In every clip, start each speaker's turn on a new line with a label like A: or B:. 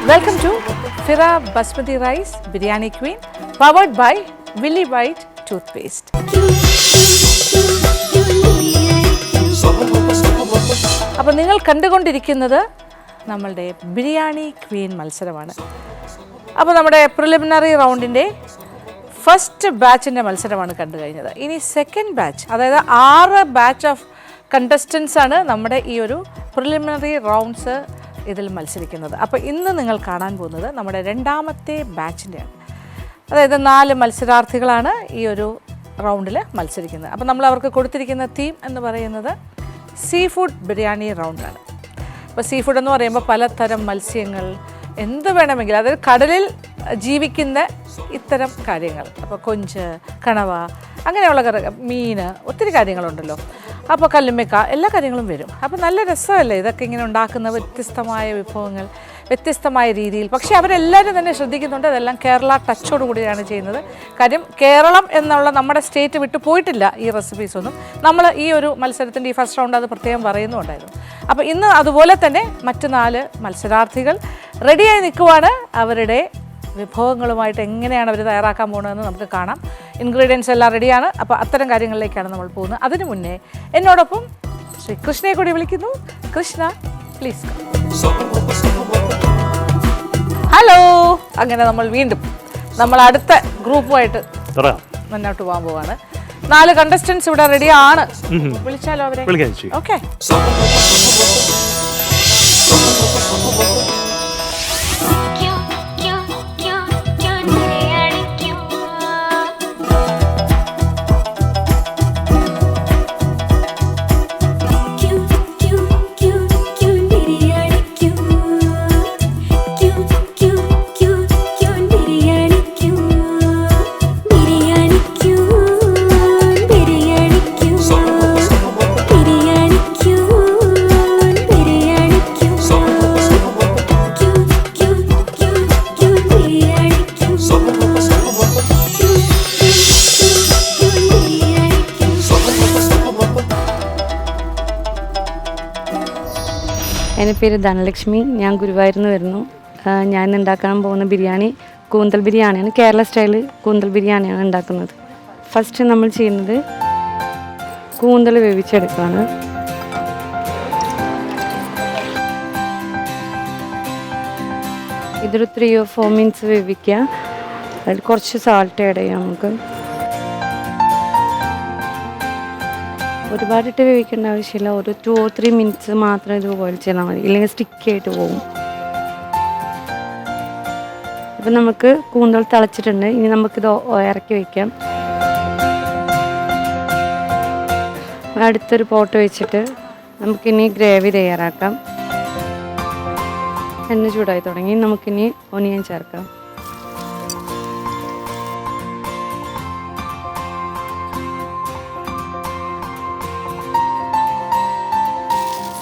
A: Welcome to Fira Basmati Rice Biryani Queen, powered by Willy White Toothpaste. അപ്പോൾ നിങ്ങൾ കണ്ടുകൊണ്ടിരിക്കുന്നത് നമ്മളുടെ ബിരിയാണി ക്വീൻ മത്സരമാണ്. അപ്പോൾ നമ്മുടെ പ്രിലിമിനറി റൗണ്ടിൻ്റെ ഫസ്റ്റ് ബാച്ചിൻ്റെ മത്സരമാണ് കണ്ടു കഴിഞ്ഞത്. ഇനി സെക്കൻഡ് ബാച്ച്, അതായത് 6 ബാച്ച് ഓഫ് കണ്ടസ്റ്റൻസ് ആണ് നമ്മുടെ ഈ ഒരു പ്രിലിമിനറി റൗണ്ട്സ് ഇതിൽ മത്സരിക്കുന്നത്. അപ്പോൾ ഇന്ന് നിങ്ങൾ കാണാൻ പോകുന്നത് നമ്മുടെ രണ്ടാമത്തെ ബാച്ചിൻ്റെയാണ്. അതായത് 4 മത്സരാർത്ഥികളാണ് ഈ ഒരു റൗണ്ടിൽ മത്സരിക്കുന്നത്. അപ്പോൾ നമ്മൾ അവർക്ക് കൊടുത്തിരിക്കുന്ന തീം എന്ന് പറയുന്നത് സീ ഫുഡ് ബിരിയാണി റൗണ്ടാണ്. അപ്പോൾ സീ ഫുഡ് എന്ന് പറയുമ്പോൾ പലതരം മത്സ്യങ്ങൾ, എന്ത് വേണമെങ്കിലും, അതായത് കടലിൽ ജീവിക്കുന്ന ഇത്തരം കാര്യങ്ങൾ, അപ്പോൾ കൊഞ്ച്, കണവ, അങ്ങനെയുള്ള മീൻ, ഒത്തിരി കാര്യങ്ങളുണ്ടല്ലോ. അപ്പോൾ കല്ലുമ്മക്ക, എല്ലാ കാര്യങ്ങളും വരും. അപ്പോൾ നല്ല രസമല്ലേ ഇതൊക്കെ ഇങ്ങനെ ഉണ്ടാക്കുന്ന വ്യത്യസ്തമായ വിഭവങ്ങൾ, വ്യത്യസ്തമായ രീതിയിൽ. പക്ഷേ അവരെല്ലാവരും തന്നെ ശ്രദ്ധിക്കുന്നുണ്ട്, അതെല്ലാം കേരള ടച്ചോട് കൂടിയാണ് ചെയ്യുന്നത്. കാര്യം കേരളം എന്നുള്ള നമ്മുടെ സ്റ്റേറ്റ് വിട്ടു പോയിട്ടില്ല ഈ റെസിപ്പീസൊന്നും. നമ്മൾ ഈ ഒരു മത്സരത്തിൻ്റെ ഈ ഫസ്റ്റ് റൗണ്ട് അത് പ്രത്യേകം പറയുന്നുണ്ടായിരുന്നു. അപ്പോൾ ഇന്ന് അതുപോലെ തന്നെ മറ്റ് 4 മത്സരാർത്ഥികൾ റെഡിയായി നിൽക്കുവാണ്. അവരുടെ വിഭവങ്ങളുമായിട്ട് എങ്ങനെയാണ് അവർ തയ്യാറാക്കാൻ പോകുന്നതെന്ന് നമുക്ക് കാണാം. ഇൻഗ്രീഡിയൻസ് എല്ലാം റെഡിയാണ്. അപ്പോൾ അത്തരം കാര്യങ്ങളിലേക്കാണ് നമ്മൾ പോകുന്നത്. അതിനു മുന്നേ എന്നോടൊപ്പം ശ്രീ കൃഷ്ണയെ കൂടി വിളിക്കുന്നു. കൃഷ്ണ, പ്ലീസ്. ഹലോ. അങ്ങനെ നമ്മൾ വീണ്ടും നമ്മൾ അടുത്ത ഗ്രൂപ്പുമായിട്ട് മുന്നോട്ട് പോകാൻ പോവാണ്. 4 കണ്ടസ്റ്റൻസ് ഇവിടെ റെഡിയാണ്. വിളിച്ചാലോ അവരെ? ഓക്കെ.
B: എൻ്റെ പേര് ധനലക്ഷ്മി. ഞാൻ ഗുരുവായൂരിൽ നിന്ന് വരുന്നു. ഞാൻ ഉണ്ടാക്കാൻ പോകുന്ന ബിരിയാണി കൂന്തൽ ബിരിയാണിയാണ്. കേരള സ്റ്റൈല് കൂന്തൽ ബിരിയാണിയാണ് ഉണ്ടാക്കുന്നത്. ഫസ്റ്റ് നമ്മൾ ചെയ്യുന്നത് കൂന്തൽ വേവിച്ചെടുക്കുകയാണ്. ഇതൊരു 3 or 4 minutes വേവിക്കുക. അതിൽ കുറച്ച് സാൾട്ട് ആഡ് ചെയ്യാം. നമുക്ക് ഒരുപാടിട്ട് വേവിക്കേണ്ട ആവശ്യമില്ല. ഒരു 2 or 3 minutes മാത്രം ഇത് ബോയിൽ ചെയ്താൽ മതി, ഇല്ലെങ്കിൽ സ്റ്റിക്കി ആയിട്ട് പോകും. അപ്പം നമുക്ക് കൂന്തൽ തിളച്ചിട്ടുണ്ട്. ഇനി നമുക്കിത് ഇറക്കി വയ്ക്കാം. അടുത്തൊരു പോട്ട് വെച്ചിട്ട് നമുക്കിനി ഗ്രേവി തയ്യാറാക്കാം. എണ്ണ ചൂടായി തുടങ്ങി. നമുക്കിനി ഒനിയൻ ചേർക്കാം.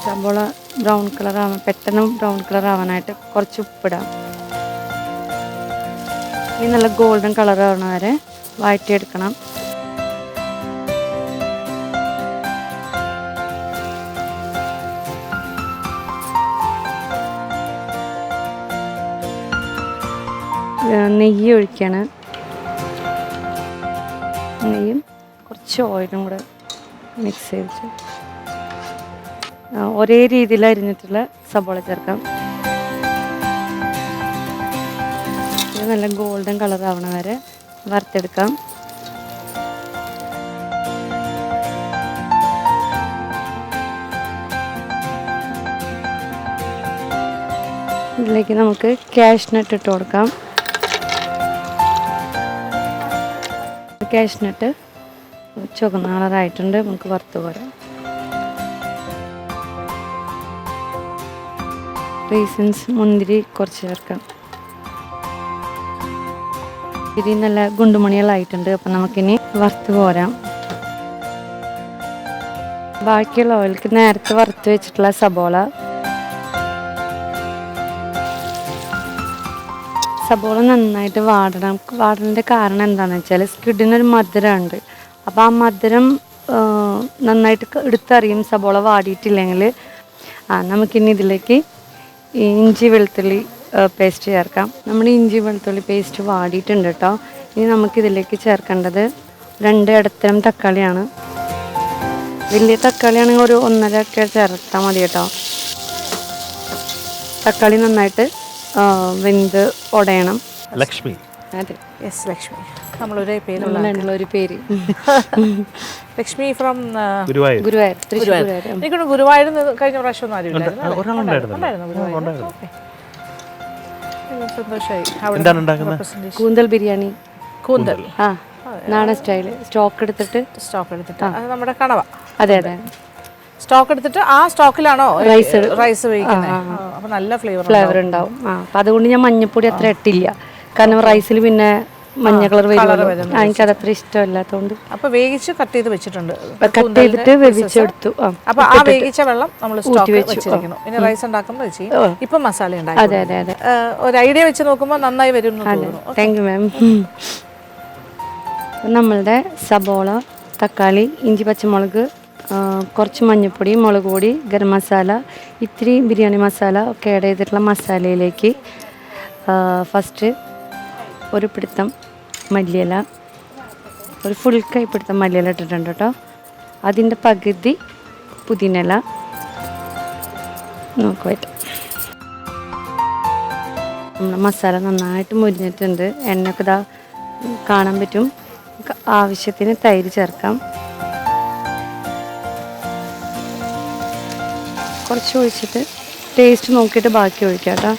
B: സബോള ബ്രൗൺ കളറാവാൻ, പെട്ടെന്ന് ബ്രൗൺ കളർ ആവാനായിട്ട് കുറച്ച് ഉപ്പിടാം. ഇനി നല്ല ഗോൾഡൻ കളറാവണ വരെ വഴറ്റിയെടുക്കണം. നെയ്യ് ഒഴിക്കാണ്. നെയ്യും കുറച്ച് ഓയിലും കൂടെ മിക്സ് ചെയ്തിട്ട് ഒരേ രീതിയിൽ അരിഞ്ഞിട്ടുള്ള സബോള ചേർക്കാം. ഇത് നല്ല ഗോൾഡൻ കളറാവണ വരെ വറുത്തെടുക്കാം. ഇതിലേക്ക് നമുക്ക് കാഷ്നട്ട് ഇട്ട് കൊടുക്കാം. കാഷ്നട്ട് ചുവന്ന കളറായിട്ടുണ്ട്, നമുക്ക് വറുത്ത് പോരാം. റീസൺസ് മുന്തിരി കുറച്ച് ചേർക്കാം. മുന്തിരി നല്ല ഗുണ്ടുമണികളായിട്ടുണ്ട്, അപ്പം നമുക്കിനി വറുത്ത് പോരാം. ബാക്കിയുള്ള ഓയിലേക്ക് നേരത്തെ വറുത്ത് വെച്ചിട്ടുള്ള സബോള നന്നായിട്ട് വാടണം. വാടേണ്ട കാരണം എന്താണെന്ന് വെച്ചാൽ സ്ക്വിഡിനൊരു മധുരമുണ്ട്. അപ്പോൾ ആ മധുരം നന്നായിട്ട് എടുത്തറിയും സബോള വാടിയിട്ടില്ലെങ്കിൽ. നമുക്കിനി ഇതിലേക്ക് ഇഞ്ചി വെളുത്തുള്ളി പേസ്റ്റ് ചേർക്കാം. നമ്മുടെ ഇഞ്ചി വെളുത്തുള്ളി പേസ്റ്റ് വാടിയിട്ടുണ്ട് കേട്ടോ. ഇനി നമുക്കിതിലേക്ക് ചേർക്കേണ്ടത് 2 ഇടത്തരം തക്കാളിയാണ്. വലിയ തക്കാളിയാണെങ്കിൽ ഒരു 1.5 ഒക്കെ ചേർത്താൽ മതി കേട്ടോ. തക്കാളി നന്നായിട്ട് വെന്ത് ഉടയണം.
C: ലക്ഷ്മി.
B: അതെ,
A: യെസ്, ലക്ഷ്മി. നമ്മളൊരേ പേരുള്ള
B: ഒരു പേര്.
A: ലക്ഷ്മി ഫ്രം
C: ഗുരുവായൂർ.
B: തൃശ്ശൂർ.
A: എനിക്കൊന്ന് ഗുരുവായൂർ കഴിഞ്ഞ പ്രാവശ്യം ഒന്നും ആരും സന്തോഷമായി.
C: എന്താണ് ഉണ്ടാക്കുന്നത്?
B: കൂന്തൽ ബിരിയാണി.
A: കൂന്തൽ
B: നാടൻ സ്റ്റൈല്. സ്റ്റോക്ക് എടുത്തിട്ട്
A: അത് നമ്മുടെ കണവ.
B: അതെ അതെ,
A: സ്റ്റോക്ക് എടുത്തിട്ട് ആ സ്റ്റോക്കിലാണോ റൈസ് വേവിക്കുന്നത്? അപ്പൊ നല്ല
B: ഫ്ലേവർ ഉണ്ടാവും. അപ്പം അതുകൊണ്ട് ഞാൻ മഞ്ഞപ്പൊടി അത്ര ഇട്ടില്ല, കാരണം റൈസിൽ പിന്നെ മഞ്ഞ കളർ വരുമല്ലോ. എനിക്കത് അത്ര ഇഷ്ടമല്ലാത്തതുകൊണ്ട്
A: അപ്പൊ വേവിച്ച് കട്ട് ചെയ്ത് വെച്ചിട്ടുണ്ട്.
B: കട്ട് ചെയ്തിട്ട് വേവിച്ചെടുത്തു.
A: അപ്പൊ ആ വേവിച്ച വെള്ളം നമ്മൾ സ്റ്റോക്ക് വെച്ചിരിക്കുന്നു. ഇനി റൈസ് ഉണ്ടാക്കുമ്പോൾ വെച്ച് ഇപ്പൊ മസാല ഉണ്ടാക്കി.
B: അതെ അതെ അതെ,
A: ഒരു ഐഡിയ വെച്ച് നോക്കുമ്പോൾ നന്നായി വരും.
B: Thank you ma'am. നമ്മളുടെ സബോള, തക്കാളി, ഇഞ്ചി, പച്ചമുളക്, കുറച്ച് മഞ്ഞൾപ്പൊടി, മുളക് പൊടി, ഗരം മസാല, ഇത്തിരി ബിരിയാണി മസാല ഒക്കെ ആഡ് ചെയ്തിട്ടുള്ള മസാലയിലേക്ക് ഫസ്റ്റ് ഒരു പിടുത്തം മല്ലിയില, ഒരു ഫുൾ കൈ പിടുത്തം മല്ലിയില ഇട്ടിട്ടുണ്ട് കേട്ടോ. അതിൻ്റെ പകുതി പുതിനയില നമുക്ക് പറ്റും. നമ്മുടെ മസാല നന്നായിട്ട് മുരിഞ്ഞിട്ടുണ്ട്. എണ്ണയൊക്കെ ഇതാ കാണാൻ പറ്റും. ആവശ്യത്തിന് തൈര് ചേർക്കാം. കുറച്ച് ഒഴിച്ചിട്ട് ടേസ്റ്റ് നോക്കിയിട്ട് ബാക്കി ഒഴിക്കാം കേട്ടോ.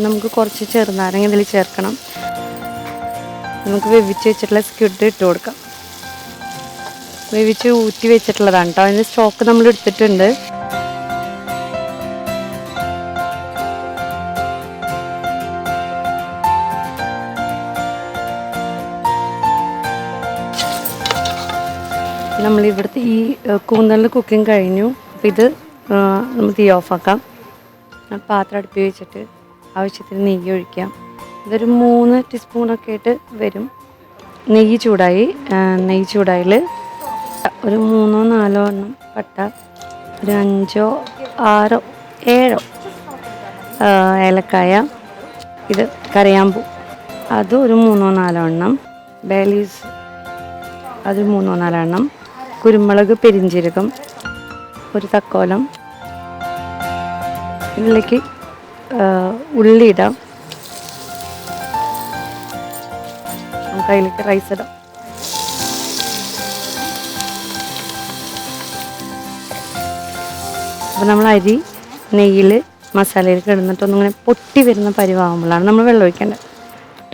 B: നമുക്ക് കുറച്ച് ചെറുനാരങ്ങ ഇതിൽ ചേർക്കണം. നമുക്ക് വേവിച്ച് വെച്ചിട്ടുള്ള സ്ക്വിഡ് ഇട്ട് കൊടുക്കാം. വേവിച്ച് ഊറ്റി വെച്ചിട്ടുള്ളതാണ് കേട്ടോ. അതിൻ്റെ സ്റ്റോക്ക് നമ്മൾ എടുത്തിട്ടുണ്ട്. നമ്മളിവിടുത്തെ ഈ കൂന്തലിൻ്റെ കുക്കിംഗ് കഴിഞ്ഞു. അപ്പോൾ ഇത് നമുക്ക് തീ ഓഫാക്കാം. പാത്രം അടുപ്പി വെച്ചിട്ട് ആവശ്യത്തിന് നെയ്യ് ഒഴിക്കാം. ഇതൊരു 3 ടീസ്പൂണൊക്കെ ആയിട്ട് വരും. നെയ്യ് ചൂടായിൽ ഒരു 3-4 എണ്ണം പട്ട, ഒരു 5-6-7 ഏലക്കായ, ഇത് കരയാമ്പൂ, അത് ഒരു 3-4 എണ്ണം, ബേ ലീവ്സ് അത് 3-4 എണ്ണം, കുരുമുളക്, പെരിഞ്ജീരകം, ഒരു തക്കോലം. ഇതിലേക്ക് ഉള്ളി ഇടാം. നമുക്ക് അതിലേക്ക് റൈസ് ഇടാം. അപ്പോൾ നമ്മൾ അരി നെയ്യിൽ മസാലയിലേക്ക് ഇടുന്നിട്ട് ഒന്നിങ്ങനെ പൊട്ടി വരുന്ന പരിവാകുമ്പോഴാണ് നമ്മൾ വെള്ളം ഒഴിക്കേണ്ടത്.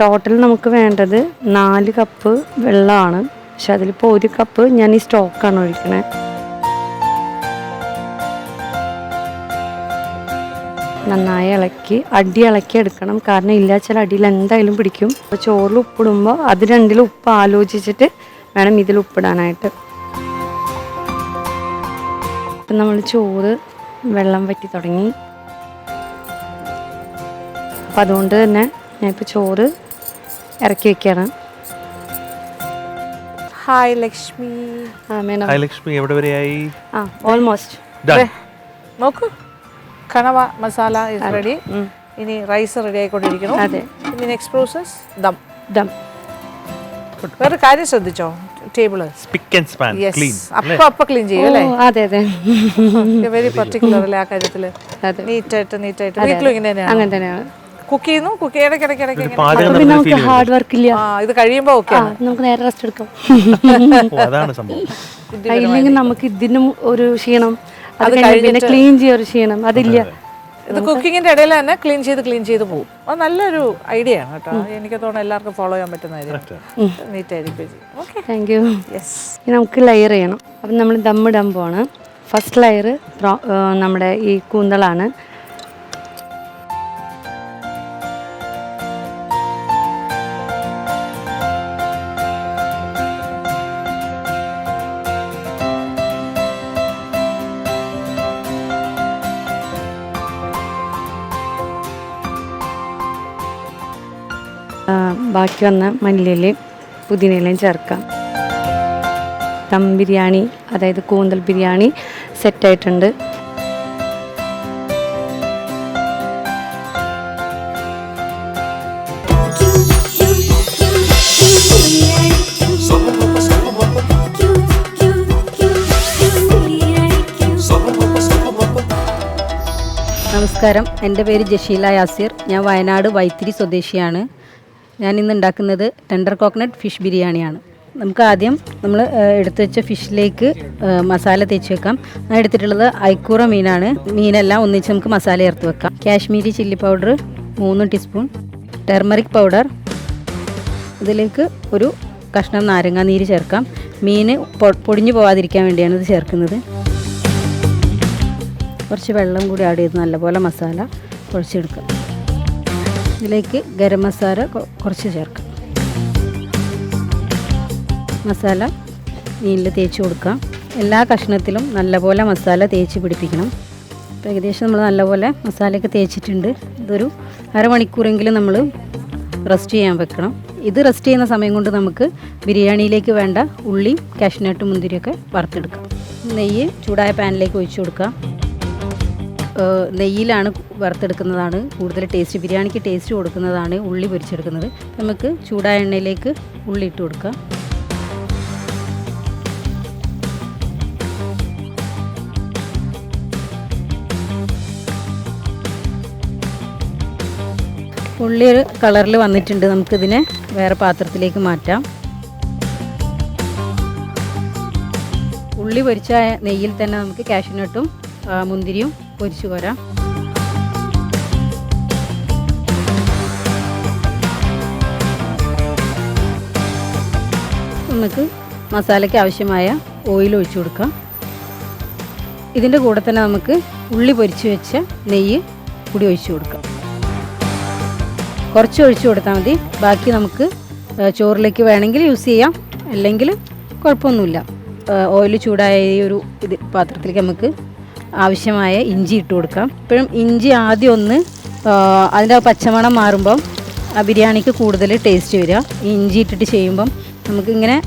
B: ടോട്ടൽ നമുക്ക് വേണ്ടത് 4 കപ്പ് വെള്ളമാണ്. പക്ഷെ അതിലിപ്പോൾ 1 കപ്പ് ഞാൻ ഈ സ്റ്റോക്കാണ് ഒഴിക്കണേ. നന്നായി ഇളക്കി എടുക്കണം. കാരണം ഇല്ലാച്ചാൽ അടിയിൽ എന്തായാലും പിടിക്കും. അപ്പോൾ ചോറിൽ ഉപ്പിടുമ്പോൾ അത് രണ്ടിലും ഉപ്പ് ആലോചിച്ചിട്ട് വേണം ഇതിൽ ഉപ്പിടാനായിട്ട്. ഇപ്പം നമ്മൾ ചോറ് വെള്ളം വറ്റി തുടങ്ങി. അപ്പം അതുകൊണ്ട് തന്നെ ഞാനിപ്പോൾ ചോറ് ഇറക്കി വെക്കുകയാണ്.
A: ഹായ് ലക്ഷ്മി.
C: ഹായ് ലക്ഷ്മി, എവിടെ വരെയായി?
B: ഓൾമോസ്റ്റ്.
A: നോക്കൂ, കണവ മസാല ഇസ് റെഡി. ഇനി റൈസ് റെഡി ആയിക്കൊണ്ടിരിക്കുന്നു.
B: അതെ.
A: ഇനി നെക്സ്റ്റ് പ്രോസസ് ദം. വേറെ കാര്യം ശ്രദ്ധിച്ചോ? ടേബിള് അപ്പൊ ക്ലീൻ ചെയ്യും അല്ലേ?
B: അതെ അതെ,
A: വെരി പർട്ടിക്കുലർ അല്ലേ ആ കാര്യത്തില്. നീറ്റായിട്ട് വീട്ടിലും ഇങ്ങനെ തന്നെയാണ്.
B: അങ്ങനെ തന്നെയാണ്
A: കുക്ക് ചെയ്യുന്നു. കുക്ക് ഇടയ്ക്കിടയ്ക്ക്
B: നമുക്ക് ഹാർഡ് വർക്ക് ഇല്ല.
A: ഇത് കഴിയുമ്പോ ഓക്കെ,
B: നമുക്ക് നേരെ റെസ്റ്റ് എടുക്കാം.
C: അതാണ് സംഭവം.
B: ഇല്ലെങ്കിൽ നമുക്ക് ഇതിനും ഒരു ക്ഷീണം, അത് പിന്നെ ക്ലീൻ ചെയ്യാൻ ഒരു ക്ഷീണം, അതില്ല.
A: ഇത് കുക്കിങ്ങിന്റെ ഇടയിൽ തന്നെ ക്ലീൻ ചെയ്ത് പോകും. അത് നല്ലൊരു ഐഡിയ ആണ് കേട്ടോ. എനിക്ക് തോന്നുന്നു എല്ലാവർക്കും ഫോളോ ചെയ്യാൻ പറ്റുന്ന കാര്യം. നീറ്റ് ആയിരിക്കും. Okay,
B: thank you.
A: യെസ്.
B: ഇനി നമുക്ക് ലെയർ ചെയ്യണം. അപ്പം നമ്മൾ ദമ്മിടാൻ പോവാണ്. ഫസ്റ്റ് ലെയർ നമ്മുടെ ഈ കൂന്തളാണ്. ബാക്കി വന്ന മല്ലിയിലയും പുതിനയിലയും ചേർക്കാം. ദം ബിരിയാണി, അതായത് കൂന്തൽ ബിരിയാണി സെറ്റായിട്ടുണ്ട്.
D: നമസ്കാരം, എൻ്റെ പേര് ജഷീല യാസിർ. ഞാൻ വയനാട് വൈത്തിരി സ്വദേശിയാണ്. ഞാൻ ഇന്ന് ഉണ്ടാക്കുന്നത് ടെൻഡർ കോക്കനട്ട് ഫിഷ് ബിരിയാണിയാണ്. നമുക്ക് ആദ്യം നമ്മൾ എടുത്തു വെച്ച ഫിഷിലേക്ക് മസാല തേച്ച് വെക്കാം. ഞാൻ എടുത്തിട്ടുള്ളത് ഐക്കൂറ മീനാണ്. മീനെല്ലാം ഒന്നിച്ച് നമുക്ക് മസാല ചേർത്ത് വെക്കാം. Kashmiri chilli powder 3 teaspoon, turmeric powder, ഇതിലേക്ക് ഒരു കഷ്ണം നാരങ്ങാ നീര് ചേർക്കാം. മീൻ പൊടിഞ്ഞു പോകാതിരിക്കാൻ വേണ്ടിയാണ് ഇത് ചേർക്കുന്നത്. കുറച്ച് വെള്ളം കൂടി ആഡ് ചെയ്ത് നല്ലപോലെ മസാല കുഴച്ചെടുക്കാം. ഇതിലേക്ക് ഗരം മസാല കുറച്ച് ചേർക്കാം. മസാല മീനിൽ തേച്ച് കൊടുക്കാം. എല്ലാ കഷ്ണത്തിലും നല്ലപോലെ മസാല തേച്ച് പിടിപ്പിക്കണം. അപ്പോൾ ഏകദേശം നമ്മൾ നല്ലപോലെ മസാലയൊക്കെ തേച്ചിട്ടുണ്ട്. ഇതൊരു അരമണിക്കൂറെങ്കിലും നമ്മൾ റെസ്റ്റ് ചെയ്യാൻ വെക്കണം. ഇത് റെസ്റ്റ് ചെയ്യുന്ന സമയം കൊണ്ട് നമുക്ക് ബിരിയാണിയിലേക്ക് വേണ്ട ഉള്ളിയും കാഷ്നട്ടും മുന്തിരിയൊക്കെ വറുത്തെടുക്കാം. നെയ്യ് ചൂടായ പാനിലേക്ക് ഒഴിച്ചു കൊടുക്കാം. നെയ്യിലാണ് വറുത്തെടുക്കുന്നതാണ് കൂടുതൽ ടേസ്റ്റ്. ബിരിയാണിക്ക് ടേസ്റ്റ് കൊടുക്കുന്നതാണ് ഉള്ളി പൊരിച്ചെടുക്കുന്നത്. നമുക്ക് ചൂടായ എണ്ണയിലേക്ക് ഉള്ളി ഇട്ട് കൊടുക്കാം. ഉള്ളി ഒരു കളറിൽ വന്നിട്ടുണ്ട്. നമുക്കിതിനെ വേറെ പാത്രത്തിലേക്ക് മാറ്റാം. ഉള്ളി പൊരിച്ച നെയ്യിൽ തന്നെ നമുക്ക് കാഷ്നട്ടും മുന്തിരിയും പൊരിച്ചു കോരാം. നമുക്ക് മസാലയ്ക്ക് ആവശ്യമായ ഓയിൽ ഒഴിച്ചു കൊടുക്കാം. ഇതിൻ്റെ കൂടെ തന്നെ നമുക്ക് ഉള്ളി പൊരിച്ച് വെച്ച നെയ്യ് കൂടി ഒഴിച്ചു കൊടുക്കാം. കുറച്ച് ഒഴിച്ചു കൊടുത്താൽ മതി. ബാക്കി നമുക്ക് ചോറിലേക്ക് വേണമെങ്കിൽ യൂസ് ചെയ്യാം, അല്ലെങ്കിൽ കുഴപ്പമൊന്നുമില്ല. ഓയിൽ ചൂടായ ഈ ഒരു പാത്രത്തിലേക്ക് നമുക്ക് ആവശ്യമായ ഇഞ്ചി ഇട്ട് കൊടുക്കാം. ഇപ്പോഴും ഇഞ്ചി ആദ്യം ഒന്ന് അതിൻ്റെ പച്ചമണം മാറുമ്പം ആ ബിരിയാണിക്ക് കൂടുതൽ ടേസ്റ്റ് വരിക. ഈ ഇഞ്ചി ഇട്ടിട്ട് ചെയ്യുമ്പം നമുക്കിങ്ങനെ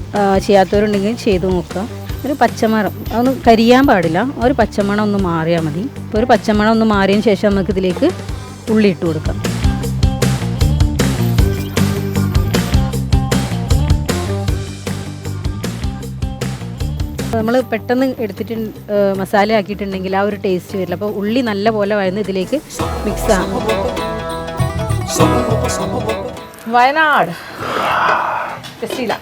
D: ചെയ്യാത്തവരുണ്ടെങ്കിൽ ചെയ്ത് നോക്കാം. ഒരു പച്ചമണം അതൊന്ന് കരിയാൻ പാടില്ല, ഒരു പച്ചമണം ഒന്ന് മാറിയാൽ മതി. ഇപ്പോൾ ഒരു പച്ചമണം ഒന്ന് മാറിയതിന് ശേഷം നമുക്കിതിലേക്ക് ഉള്ളി ഇട്ട് കൊടുക്കാം. നമ്മൾ പെട്ടെന്ന് എടുത്തിട്ട് മസാല ആക്കിയിട്ടുണ്ടെങ്കിൽ ആ ഒരു ടേസ്റ്റ് വരില്ല. അപ്പോൾ ഉള്ളി നല്ല പോലെ വഴന്ന് ഇതിലേക്ക് മിക്സ് ആകും.
A: വയനാട് ജഷീല.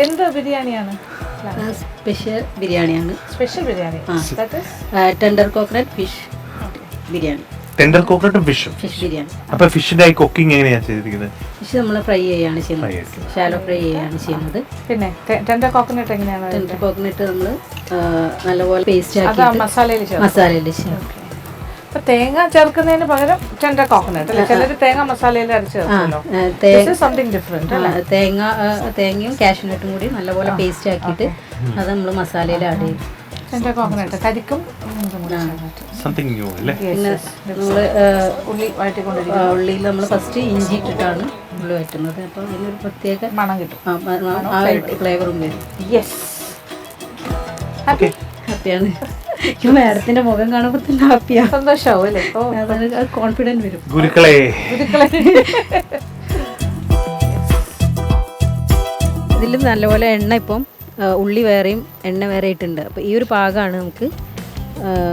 A: എന്ത് ബിരിയാണിയാണ്?
D: സ്പെഷ്യൽ ബിരിയാണിയാണ്.
A: Special biryani,
D: tender coconut fish biryani.
C: Tender കോക്കനട്ടും ഫിഷും.
D: ഫിഷ് ബിരിയാണി.
C: അപ്പൊ ഫിഷിന്റെ കുക്കിംഗ് എങ്ങനെയാണ് ചെയ്തിരിക്കുന്നത്?
D: ഫിഷ് നമ്മൾ ഫ്രൈ ചെയ്യാണ് ചെയ്യുന്നത്. ഷാലോ ഫ്രൈ ചെയ്യാണ് ചെയ്യുന്നത്.
A: പിന്നെ ടെൻഡർ കോക്കനട്ട് എങ്ങനെയാണ്?
D: ടെൻഡർ കോക്കനട്ട് നമ്മൾ നല്ലപോലെ പേസ്റ്റ്
A: ആക്കി മസാലയിൽ
D: ചേർക്കും.
A: അപ്പൊ തേങ്ങ ചേർക്കുന്നതിന് പകരം ടെൻഡർ കോക്കനട്ട് അല്ലേ? ചിലർ തേങ്ങ മസാലയിൽ അരച്ച് ചേർക്കുമല്ലോ. സംതിങ് ഡിഫറെന്റ് അല്ലേ?
D: തേങ്ങയും കാഷ്നട്ടും കൂടി നല്ലപോലെ പേസ്റ്റ് ആക്കിയിട്ട് അത് നമ്മൾ മസാലയിൽ ആഡ് ചെയ്യും.
A: Tender coconut കരിക്കും.
D: പിന്നെ നമ്മൾ ഉള്ളിയിൽ നമ്മൾ ഫസ്റ്റ് ഇഞ്ചി ഇട്ടിട്ടാണ് ഉള്ളി വറ്റുന്നത്. അപ്പോൾ അതിനൊരു പ്രത്യേക
A: മണം കിട്ടും,
D: ആ ഫ്ലേവറും വരും.
A: യെസ്,
D: ഹാപ്പിയാണ്. മാഡത്തിന്റെ മുഖം കാണുമ്പോൾ തന്നെ ഹാപ്പിയാണ്,
A: സന്തോഷമാവും അല്ലേ?
D: കോൺഫിഡൻറ്റ് വരും.
C: ഗുരുക്കളെ
D: ഇതിൽ നല്ലപോലെ എണ്ണ ഇപ്പം ഉള്ളി വേറെയും എണ്ണ വേറെ ഇട്ടുണ്ട്. അപ്പോൾ ഈ ഒരു പാകമാണ് നമുക്ക്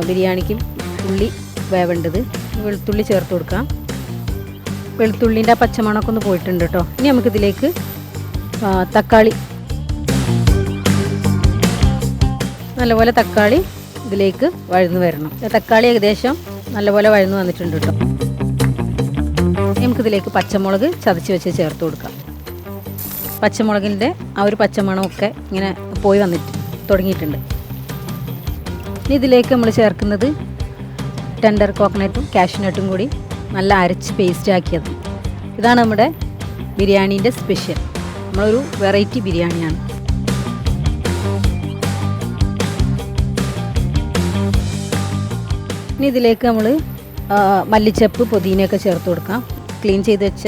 D: ബിരിയാണിക്ക് ഉള്ളി വേവേണ്ടത്. വെളുത്തുള്ളി ചേർത്ത് കൊടുക്കാം. വെളുത്തുള്ളിൻ്റെ ആ പച്ചമണമൊക്കെ ഒന്ന് പോയിട്ടുണ്ട് കേട്ടോ. ഇനി നമുക്കിതിലേക്ക് നല്ലപോലെ തക്കാളി ഇതിലേക്ക് വഴന്നു വരണം. തക്കാളി ഏകദേശം നല്ലപോലെ വഴന്നു വന്നിട്ടുണ്ട് കേട്ടോ. നമുക്കിതിലേക്ക് പച്ചമുളക് ചതച്ച് വെച്ച് ചേർത്ത് കൊടുക്കാം. പച്ചമുളകിൻ്റെ ആ ഒരു പച്ചമണമൊക്കെ ഇങ്ങനെ പോയി വന്നിട്ട് തുടങ്ങിയിട്ടുണ്ട്. ഇനി ഇതിലേക്ക് നമ്മൾ ചേർക്കുന്നത് ടെൻഡർ കോക്കനട്ടും കാഷ്യൂനട്ടും കൂടി നല്ല അരച്ച് പേസ്റ്റ് ആക്കിയത്. ഇതാണ് നമ്മുടെ ബിരിയാണീൻ്റെ സ്പെഷ്യൽ. നമ്മളൊരു വെറൈറ്റി ബിരിയാണിയാണ്. ഇനി ഇതിലേക്ക് നമ്മൾ മല്ലിച്ചപ്പ് പുതിനയൊക്കെ ചേർത്ത് കൊടുക്കാം. ക്ലീൻ ചെയ്ത് വെച്ച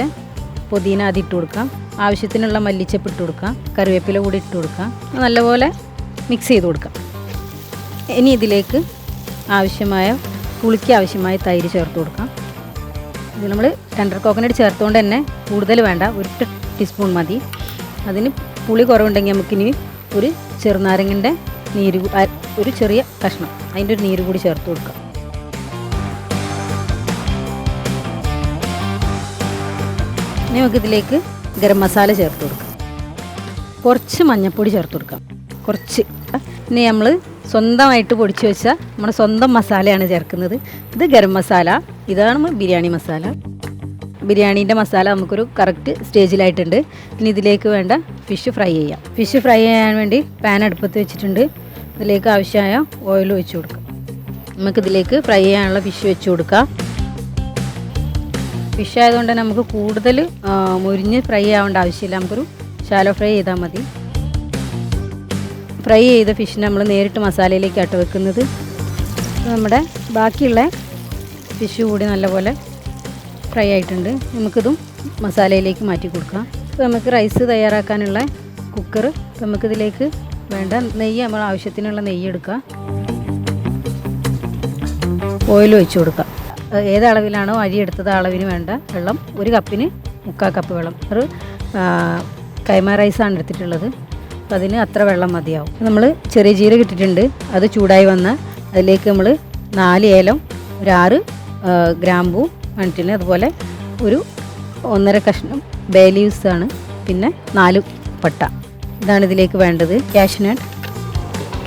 D: പുതിന ആദ്യം ഇട്ട് കൊടുക്കാം. ആവശ്യത്തിനുള്ള മല്ലിച്ചപ്പ് ഇട്ട് കൊടുക്കാം. കറിവേപ്പില കൂടി ഇട്ട് കൊടുക്കാം. നല്ലപോലെ മിക്സ് ചെയ്ത് കൊടുക്കാം. ഇനി ഇതിലേക്ക് പുളിക്ക് ആവശ്യമായ തൈര് ചേർത്ത് കൊടുക്കാം. ഇത് നമ്മൾ ടെൻഡർ കോക്കനട്ട് ചേർത്തുകൊണ്ട് തന്നെ കൂടുതൽ വേണ്ട, 1 ടീസ്പൂൺ മതി. അതിന് പുളി കുറവുണ്ടെങ്കിൽ നമുക്കിനി ഒരു ചെറുനാരങ്ങൻ്റെ നീര്, ഒരു ചെറിയ കഷ്ണം അതിൻ്റെ ഒരു നീര് കൂടി ചേർത്ത് കൊടുക്കാം. ഇനി നമുക്കിതിലേക്ക് ഗരം മസാല ചേർത്ത് കൊടുക്കാം. കുറച്ച് മഞ്ഞൾപ്പൊടി ചേർത്ത് കൊടുക്കാം. കുറച്ച്. ഇനി നമ്മൾ സ്വന്തമായിട്ട് പൊടിച്ച് വെച്ച നമ്മുടെ സ്വന്തം മസാലയാണ് ചേർക്കുന്നത്. ഇത് ഗരം മസാല, ഇതാണ് ബിരിയാണി മസാല. ബിരിയാണീൻ്റെ മസാല നമുക്കൊരു കറക്റ്റ് സ്റ്റേജിലായിട്ടുണ്ട്. ഇനി ഇതിലേക്ക് വേണ്ട ഫിഷ് ഫ്രൈ ചെയ്യാം. ഫിഷ് ഫ്രൈ ചെയ്യാൻ വേണ്ടി പാൻ അടുപ്പത്ത് വെച്ചിട്ടുണ്ട്. ഇതിലേക്ക് ആവശ്യമായ ഓയിൽ ഒഴിച്ച് കൊടുക്കാം. നമുക്കിതിലേക്ക് ഫ്രൈ ചെയ്യാനുള്ള ഫിഷ് വെച്ച് കൊടുക്കാം. ഫിഷ് ആയതുകൊണ്ട് തന്നെ നമുക്ക് കൂടുതൽ മുരിഞ്ഞ് ഫ്രൈ ആവേണ്ട ആവശ്യമില്ല. നമുക്കൊരു ശാലോ ഫ്രൈ ചെയ്താൽ മതി. ഫ്രൈ ചെയ്ത ഫിഷിനെ നമ്മൾ നേരിട്ട് മസാലയിലേക്കാട്ട് വെക്കുന്നത്. നമ്മുടെ ബാക്കിയുള്ള ഫിഷ് കൂടി നല്ലപോലെ ഫ്രൈ ആയിട്ടുണ്ട്. നമുക്കിതും മസാലയിലേക്ക് മാറ്റി കൊടുക്കാം. അപ്പോൾ നമുക്ക് റൈസ് തയ്യാറാക്കാനുള്ള കുക്കർ. അപ്പോൾ നമുക്കിതിലേക്ക് വേണ്ട നെയ്യ്, നമ്മൾ ആവശ്യത്തിനുള്ള നെയ്യ് എടുക്കുക. ഓയിൽ ഒഴിച്ച് കൊടുക്കാം. ഏത് അളവിലാണോ അരി എടുത്തത് ആ അളവിന് വേണ്ട വെള്ളം, 1 കപ്പിന് 3/4 കപ്പ് വെള്ളം. ഒരു കൈമ റൈസാണ് എടുത്തിട്ടുള്ളത്. അപ്പോൾ അതിന് അത്ര വെള്ളം മതിയാവും. നമ്മൾ ചെറിയ ജീരകം ഇട്ടിട്ടുണ്ട്. അത് ചൂടായി വന്നാൽ അതിലേക്ക് നമ്മൾ 4 ഏലം, ഒരു 6 ഗ്രാമ്പൂ ഇട്ടിട്ടുണ്ട്. അതുപോലെ ഒരു 1.5 കഷ്ണം ബേ ലീവ്സ് ആണ്. പിന്നെ 4 പട്ട. ഇതാണ് ഇതിലേക്ക് വേണ്ടത്. കാഷ്യൂനട്ട്,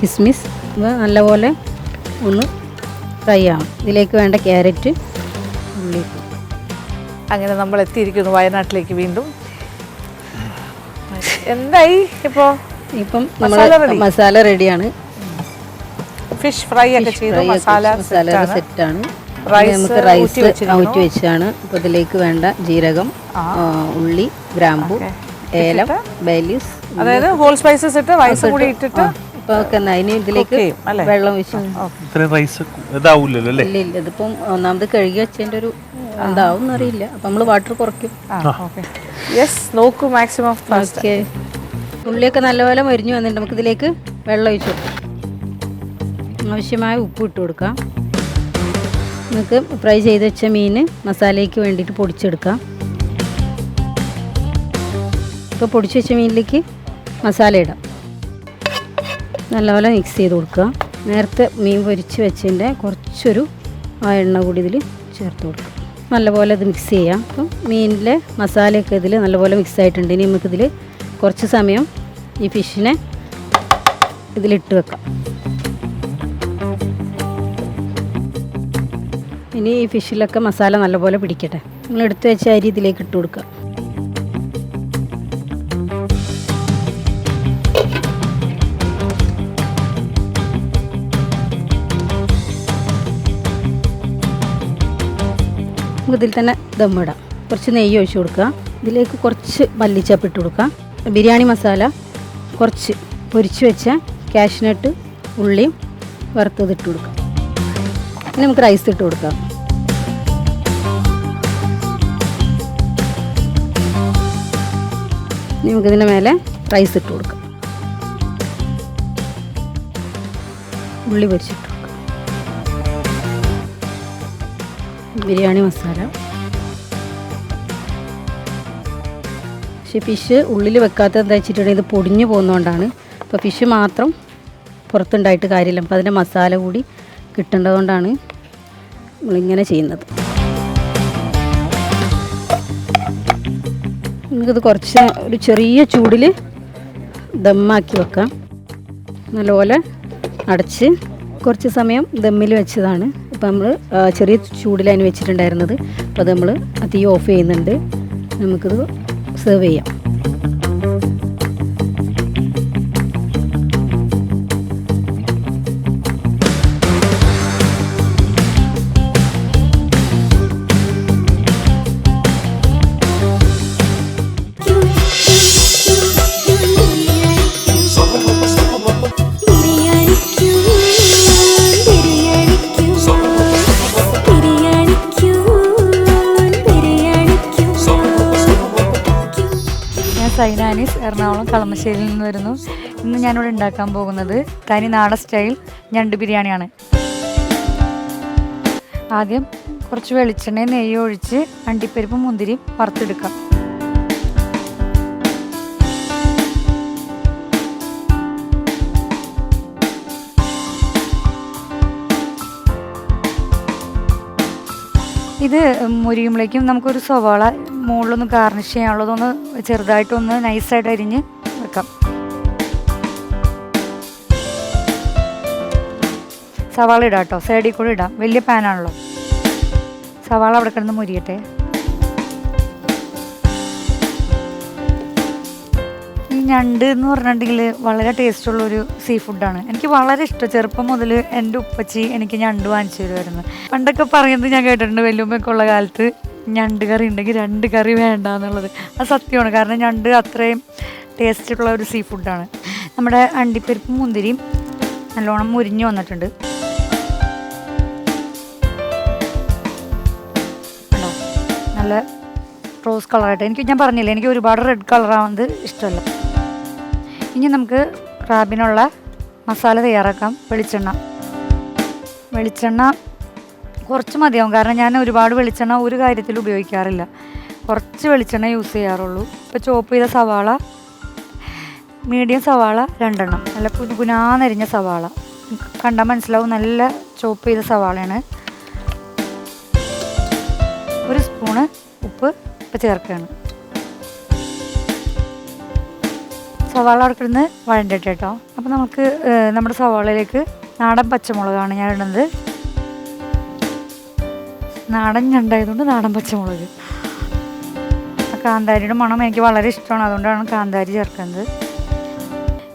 D: കിസ്മിസ് നല്ലപോലെ ഒന്ന് ഫ്രൈ ആവും. ഇതിലേക്ക് വേണ്ട ക്യാരറ്റ്, ഉള്ളി.
A: അങ്ങനെ നമ്മൾ എത്തിയിരിക്കുന്നു വയനാട്ടിലേക്ക് വീണ്ടും. എന്തായി
D: ഇപ്പം മസാല റെഡിയാണ്.
A: ഫിഷ് ഫ്രൈ ഒക്കെ ചെയ്തു, മസാല
D: സെറ്റാണ്. നമുക്ക് റൈസ് ഊറ്റി വെച്ചാണ്. അപ്പോൾ ഇതിലേക്ക് വേണ്ട ജീരകം, ഉള്ളി, ഗ്രാമ്പു, ഏലം, ബേ ലീവ്സ്,
A: അതായത് ഹോൾ സ്പൈസസ് ഇട്ട് റൈസ് കൂടി ഇട്ടിട്ട്
D: അതിന് ഇതിലേക്ക് വെള്ളം ഒഴിച്ചു. ഇല്ല, ഇതിപ്പം ഒന്നാമത് കഴുകി വെച്ചതിൻ്റെ ഒരു എന്താവും എന്നറിയില്ല. അപ്പം നമ്മൾ വാട്ടർ കുറയ്ക്കും.
A: നോക്കൂ മാക്സിമം.
D: ഓക്കെ, ഉള്ളിയൊക്കെ നല്ലപോലെ മരിഞ്ഞു വന്നിട്ട് നമുക്കിതിലേക്ക് വെള്ളം ഒഴിച്ചു കൊടുക്കാം. ആവശ്യമായ ഉപ്പ് ഇട്ട് കൊടുക്കാം. നമുക്ക് ഫ്രൈ ചെയ്ത് വെച്ച മീൻ മസാലയ്ക്ക് വേണ്ടിയിട്ട് പൊടിച്ചെടുക്കാം. ഇപ്പോൾ പൊടിച്ച് വെച്ച മീനിലേക്ക് മസാല ഇടാം. നല്ലപോലെ മിക്സ് ചെയ്ത് കൊടുക്കുക. നേരത്തെ മീൻ പൊരിച്ച് വെച്ചതിൻ്റെ കുറച്ചൊരു എണ്ണ കൂടി ഇതിൽ ചേർത്ത് കൊടുക്കുക. നല്ലപോലെ ഇത് മിക്സ് ചെയ്യാം. അപ്പം മീനിലെ മസാലയൊക്കെ ഇതിൽ നല്ലപോലെ മിക്സ് ആയിട്ടുണ്ട്. ഇനി നമുക്കിതിൽ കുറച്ച് സമയം ഈ ഫിഷിനെ ഇതിലിട്ട് വെക്കാം. ഇനി ഈ ഫിഷിലൊക്കെ മസാല നല്ലപോലെ പിടിക്കട്ടെ. നമ്മൾ എടുത്ത് വെച്ച അരി ഇതിലേക്ക് ഇട്ട് കൊടുക്കുക. ഇതിൽ തന്നെ ദമ്മിടാം. കുറച്ച് നെയ്യ് ഒഴിച്ച് കൊടുക്കുക. ഇതിലേക്ക് കുറച്ച് മല്ലിച്ചപ്പ് ഇട്ട് കൊടുക്കുക. ബിരിയാണി മസാല, കുറച്ച് പൊരിച്ച് വെച്ച കാഷ്യൂനട്ട്, ഉള്ളിയും വറുത്തത് ഇട്ട് കൊടുക്കുക. ഇനി നമുക്ക് റൈസ് ഇട്ട് കൊടുക്കാം. ഇനി നമുക്കിതിൻ്റെ മേലെ റൈസ് ഇട്ട് കൊടുക്കാം. ഉള്ളി പൊരിച്ചിട്ട് കൊടുക്കാം. ബിരിയാണി മസാല. പക്ഷേ ഫിഷ് ഉള്ളിൽ വെക്കാത്തത് എന്താ വെച്ചിട്ടുണ്ടെങ്കിൽ ഇത് പൊടിഞ്ഞു പോകുന്നതുകൊണ്ടാണ്. അപ്പോൾ ഫിഷ് മാത്രം പുറത്തുണ്ടായിട്ട് കാര്യമില്ല. അപ്പോൾ അതിൻ്റെ മസാല കൂടി കിട്ടേണ്ടതുകൊണ്ടാണ് നമ്മളിങ്ങനെ ചെയ്യുന്നത്. നമുക്കിത് കുറച്ച് ഒരു ചെറിയ ചൂടിൽ ദമ്മാക്കി വെക്കാം. നല്ലപോലെ അടച്ച് കുറച്ച് സമയം ദമ്മിൽ വെച്ചതാണ്. ഇപ്പം നമ്മൾ ചെറിയ ചൂടിലാണ് വെച്ചിട്ടുണ്ടായിരുന്നത്. അപ്പോൾ അത് നമ്മൾ തീ ഓഫ് ചെയ്യുന്നുണ്ട്. നമുക്കിത് സെർവ് ചെയ്യാം.
B: സൈനാനീസ് എറണാകുളം കളമശ്ശേരിയിൽ നിന്ന് വരുന്നു. ഇന്ന് ഞാനിവിടെ ഉണ്ടാക്കാൻ പോകുന്നത് തനി നാടൻ സ്റ്റൈൽ ഞണ്ട് ബിരിയാണിയാണ്. ആദ്യം കുറച്ച് വെളിച്ചെണ്ണയും നെയ്യും ഒഴിച്ച് അണ്ടിപ്പരിപ്പും മുന്തിരിയും വറുത്തെടുക്കാം. ഇത് മുരിയുമ്പോഴേക്കും നമുക്കൊരു സവാള മുകളിലൊന്ന് ഗാർണിഷ് ചെയ്യാനുള്ളതൊന്ന് ചെറുതായിട്ടൊന്ന് നൈസായിട്ട് അരിഞ്ഞ് വെക്കാം. സവാള ഇടാം കേട്ടോ, സൈഡിൽ കൂടെ ഇടാം, വലിയ പാനാണല്ലോ. സവാള അവിടെ കിടന്ന് മുരിയട്ടെ. ഈ ഞണ്ട് എന്ന് പറഞ്ഞിട്ടുണ്ടെങ്കിൽ വളരെ ടേസ്റ്റുള്ളൊരു സീ ഫുഡാണ്. എനിക്ക് വളരെ ഇഷ്ടം. ചെറുപ്പം മുതൽ എൻ്റെ ഉപ്പച്ചി എനിക്ക് ഞണ്ട് വാങ്ങിച്ചു തരുമായിരുന്നു. പണ്ടൊക്കെ പറയുന്നത് ഞാൻ കേട്ടിട്ടുണ്ട്, വലിയമ്മയൊക്കെ ഉള്ള കാലത്ത് ഞണ്ട് കറി ഉണ്ടെങ്കിൽ 2 കറി വേണ്ട എന്നുള്ളത്. അത് സത്യമാണ്. കാരണം ഞണ്ട് അത്രയും ടേസ്റ്റുള്ള ഒരു സീ ഫുഡാണ്. നമ്മുടെ അണ്ടിപ്പരിപ്പും മുന്തിരിയും നല്ലോണം മുരിഞ്ഞ് വന്നിട്ടുണ്ട്. നല്ല റോസ് കളറായിട്ട്. ഞാൻ പറഞ്ഞില്ലേ, എനിക്ക് ഒരുപാട് റെഡ് കളറാവുന്നത് ഇഷ്ടമല്ല. ഇനി നമുക്ക് ക്രാബിനുള്ള മസാല തയ്യാറാക്കാം. വെളിച്ചെണ്ണ കുറച്ച് മതിയാവും. കാരണം ഞാൻ ഒരുപാട് വെളിച്ചെണ്ണ ഒരു കാര്യത്തിൽ ഉപയോഗിക്കാറില്ല. കുറച്ച് വെളിച്ചെണ്ണ യൂസ് ചെയ്യാറുള്ളൂ. ഇപ്പോൾ ചോപ്പ് ചെയ്ത സവാള, മീഡിയം സവാള 2 നല്ല കുനാന്നരിഞ്ഞ സവാള. കണ്ടാൽ മനസ്സിലാവും നല്ല ചോപ്പ് ചെയ്ത സവാളയാണ്. 1 സ്പൂണ് ഉപ്പ് ഇപ്പോൾ ചേർക്കുകയാണ്. സവാള അടക്കിടുന്ന് വഴണ്ടിട്ട് കേട്ടോ. അപ്പോൾ നമുക്ക് നമ്മുടെ സവാളയിലേക്ക് നാടൻ പച്ചമുളകാണ് ഞാൻ ഇടുന്നത്. നാടൻ ഞണ്ടായതുകൊണ്ട് നാടൻ പച്ചമുളക്. കാന്താരിയുടെ മണം എനിക്ക് വളരെ ഇഷ്ടമാണ്, അതുകൊണ്ടാണ് കാന്താരി ചേർക്കുന്നത്.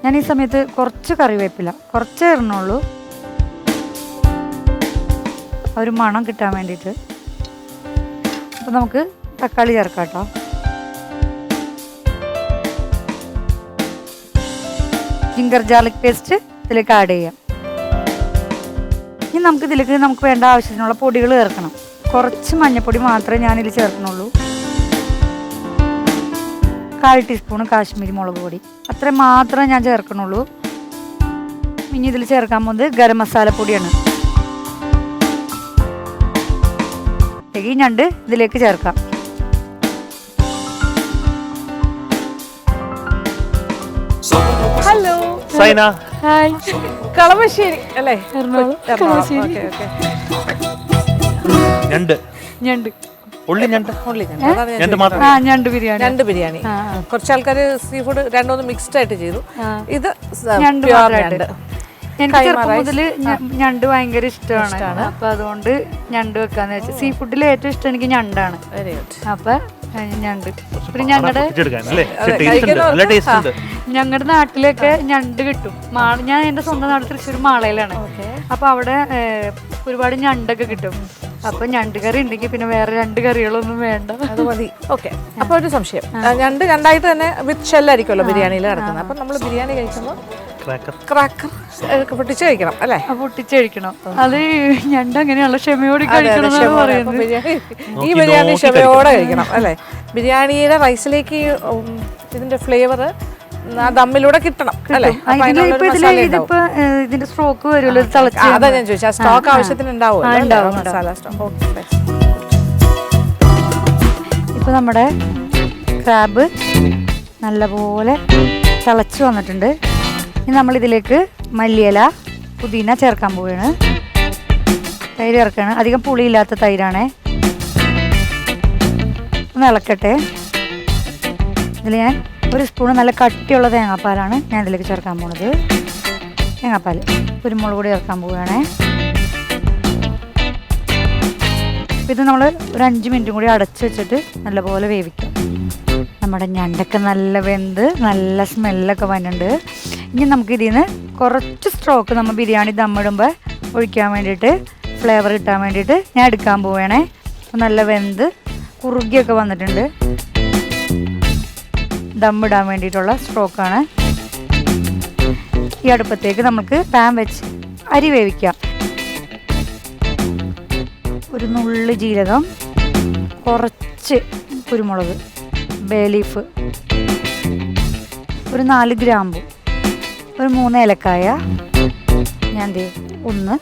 B: ഞാൻ ഈ സമയത്ത് കുറച്ച് കറിവേപ്പില കുറച്ചേ ഇടണുള്ളൂ, ഒരു മണം കിട്ടാൻ വേണ്ടിയിട്ട്. അപ്പോൾ നമുക്ക് തക്കാളി ചേർക്കാം കേട്ടോ. ജിഞ്ചർ ഗാർലിക് പേസ്റ്റ് ഇതിലേക്ക് ആഡ് ചെയ്യാം. ഇനി നമുക്ക് വേണ്ട ആവശ്യത്തിനുള്ള പൊടികൾ ചേർക്കണം. കുറച്ച് മഞ്ഞൾപ്പൊടി മാത്രമേ ഞാനിതിൽ ചേർക്കണുള്ളൂ. 1/4 ടീസ്പൂൺ കാശ്മീരി മുളക് പൊടി, അത്ര മാത്രമേ ഞാൻ ചേർക്കണുള്ളൂ. ഇനി ഇതിൽ ചേർക്കാൻ പോകുന്നത് ഗരം മസാലപ്പൊടിയാണ്. ഈ ഞണ്ട് ഇതിലേക്ക് ചേർക്കാം.
A: ഹലോ
C: സൈന.
A: ഹായ്. കളമശ്ശേരി അല്ലേ? എറണാകുളം. ഓക്കെ.
C: ഞണ്ട് ഉള്ളി ഞണ്ട്
B: ഞണ്ട് ബിരിയാണി.
A: ഞണ്ട് ബിരിയാണി. കുറച്ച് ആൾക്കാർ സീ ഫുഡ് 2-3 മിക്സ്ഡ് ആയിട്ട് ചെയ്തു. ഇത്
B: ഞണ്ട്
A: pure
B: മാത്രമായിട്ട്. എനിക്ക് ചെറുപ്പം മുതൽ ഞണ്ട് ഭയങ്കര ഇഷ്ടമാണ്. അപ്പൊ അതുകൊണ്ട് ഞണ്ട് വെക്കാന്ന് വെച്ചാൽ സീ ഫുഡിൽ ഏറ്റവും ഇഷ്ടം എനിക്ക് ഞണ്ടാണ്.
A: Very good.
B: അപ്പൊ ഞണ്ട് പിന്നെ ഞങ്ങളുടെ നാട്ടിലൊക്കെ ഞണ്ട് കിട്ടും. ഞാൻ എൻ്റെ സ്വന്തം നാട് തൃശ്ശൂർ മാളയിലാണ്. അപ്പൊ അവിടെ ഒരുപാട് ഞണ്ടൊക്കെ കിട്ടും. അപ്പൊ ഞണ്ട് കറി ഉണ്ടെങ്കിൽ പിന്നെ വേറെ 2 കറികളൊന്നും വേണ്ട,
A: അത് മതി. ഓക്കെ. അപ്പൊ ഒരു സംശയം, ഞണ്ട് രണ്ടായിട്ട് തന്നെ വിത്ത് ഷെല്ലായിരിക്കുമല്ലോ ബിരിയാണിയിൽ കിടക്കുന്നത്. അപ്പൊ നമ്മൾ ബിരിയാണി കഴിക്കുമ്പോൾ ക്രാക്കർ പൊട്ടിച്ച് കഴിക്കണം അല്ലേ?
B: പൊട്ടിച്ച് കഴിക്കണം. അത് ഞണ്ട് അങ്ങനെയുള്ള ക്ഷമയോടെ കഴിക്കണം പറയുന്നത്.
A: ഈ ബിരിയാണി ക്ഷമയോടെ കഴിക്കണം അല്ലേ? ബിരിയാണിയുടെ റൈസിലേക്ക് ഇതിന്റെ ഫ്ലേവർ ദമ്മിലൂടെ കിട്ടണം അല്ലേ?
B: ഇതിന്റെ സ്ട്രോക്ക് വരുമല്ലോ,
A: അതാ ഞാൻ ചോദിച്ചാൽ സ്റ്റോക്ക് ആവശ്യത്തിന് ഉണ്ടാവുമല്ലോ മസാല സ്റ്റോക്ക്.
B: ഇപ്പൊ നമ്മുടെ ക്രാബ് നല്ലപോലെ തിളച്ച് വന്നിട്ടുണ്ട്. ഇനി നമ്മളിതിലേക്ക് മല്ലിയില, പുതിന ചേർക്കാൻ പോവുകയാണ്. തൈര് ചേർക്കുകയാണ്. അധികം പുളിയില്ലാത്ത തൈരാണേ. ഒന്ന് ഇളക്കട്ടെ. ഇതിൽ ഞാൻ 1 സ്പൂൺ നല്ല കട്ടിയുള്ള തേങ്ങാപ്പാലാണ് ഞാൻ ഇതിലേക്ക് ചേർക്കാൻ പോണത്. തേങ്ങാപ്പാൽ
E: കുരുമുളക് പൊടി ചേർക്കാൻ പോവുകയാണേ. ഇത് നമ്മൾ ഒരു 5 മിനിറ്റും കൂടി അടച്ചു വെച്ചിട്ട് നല്ലപോലെ വേവിക്കാം. നമ്മുടെ ഞണ്ടൊക്കെ നല്ല വെന്ത് നല്ല സ്മെല്ലൊക്കെ വരുന്നുണ്ട്. ഇനി നമുക്ക് ഇതിൽ നിന്ന് കുറച്ച് സ്ട്രോക്ക് നമ്മൾ ബിരിയാണി ദമ്മിടുമ്പോൾ ഒഴിക്കാൻ വേണ്ടിയിട്ട് ഫ്ലേവർ കിട്ടാൻ വേണ്ടിയിട്ട് ഞാൻ എടുക്കാൻ പോവുകയാണേ. നല്ല വെന്ത് കുറുകിയൊക്കെ വന്നിട്ടുണ്ട്. ദമ്മിടാൻ വേണ്ടിയിട്ടുള്ള സ്ട്രോക്കാണ്. ഈ അടുപ്പത്തേക്ക് നമുക്ക് പാൻ വെച്ച് അരി വേവിക്കാം. ഒരു നുള്ളി ജീരകം, കുറച്ച് കുരുമുളക്, ബേ ലീഫ്, ഒരു 4 ഗ്രാമ്പു, ഒരു 3 ഏലക്കായ, ഞാൻ 1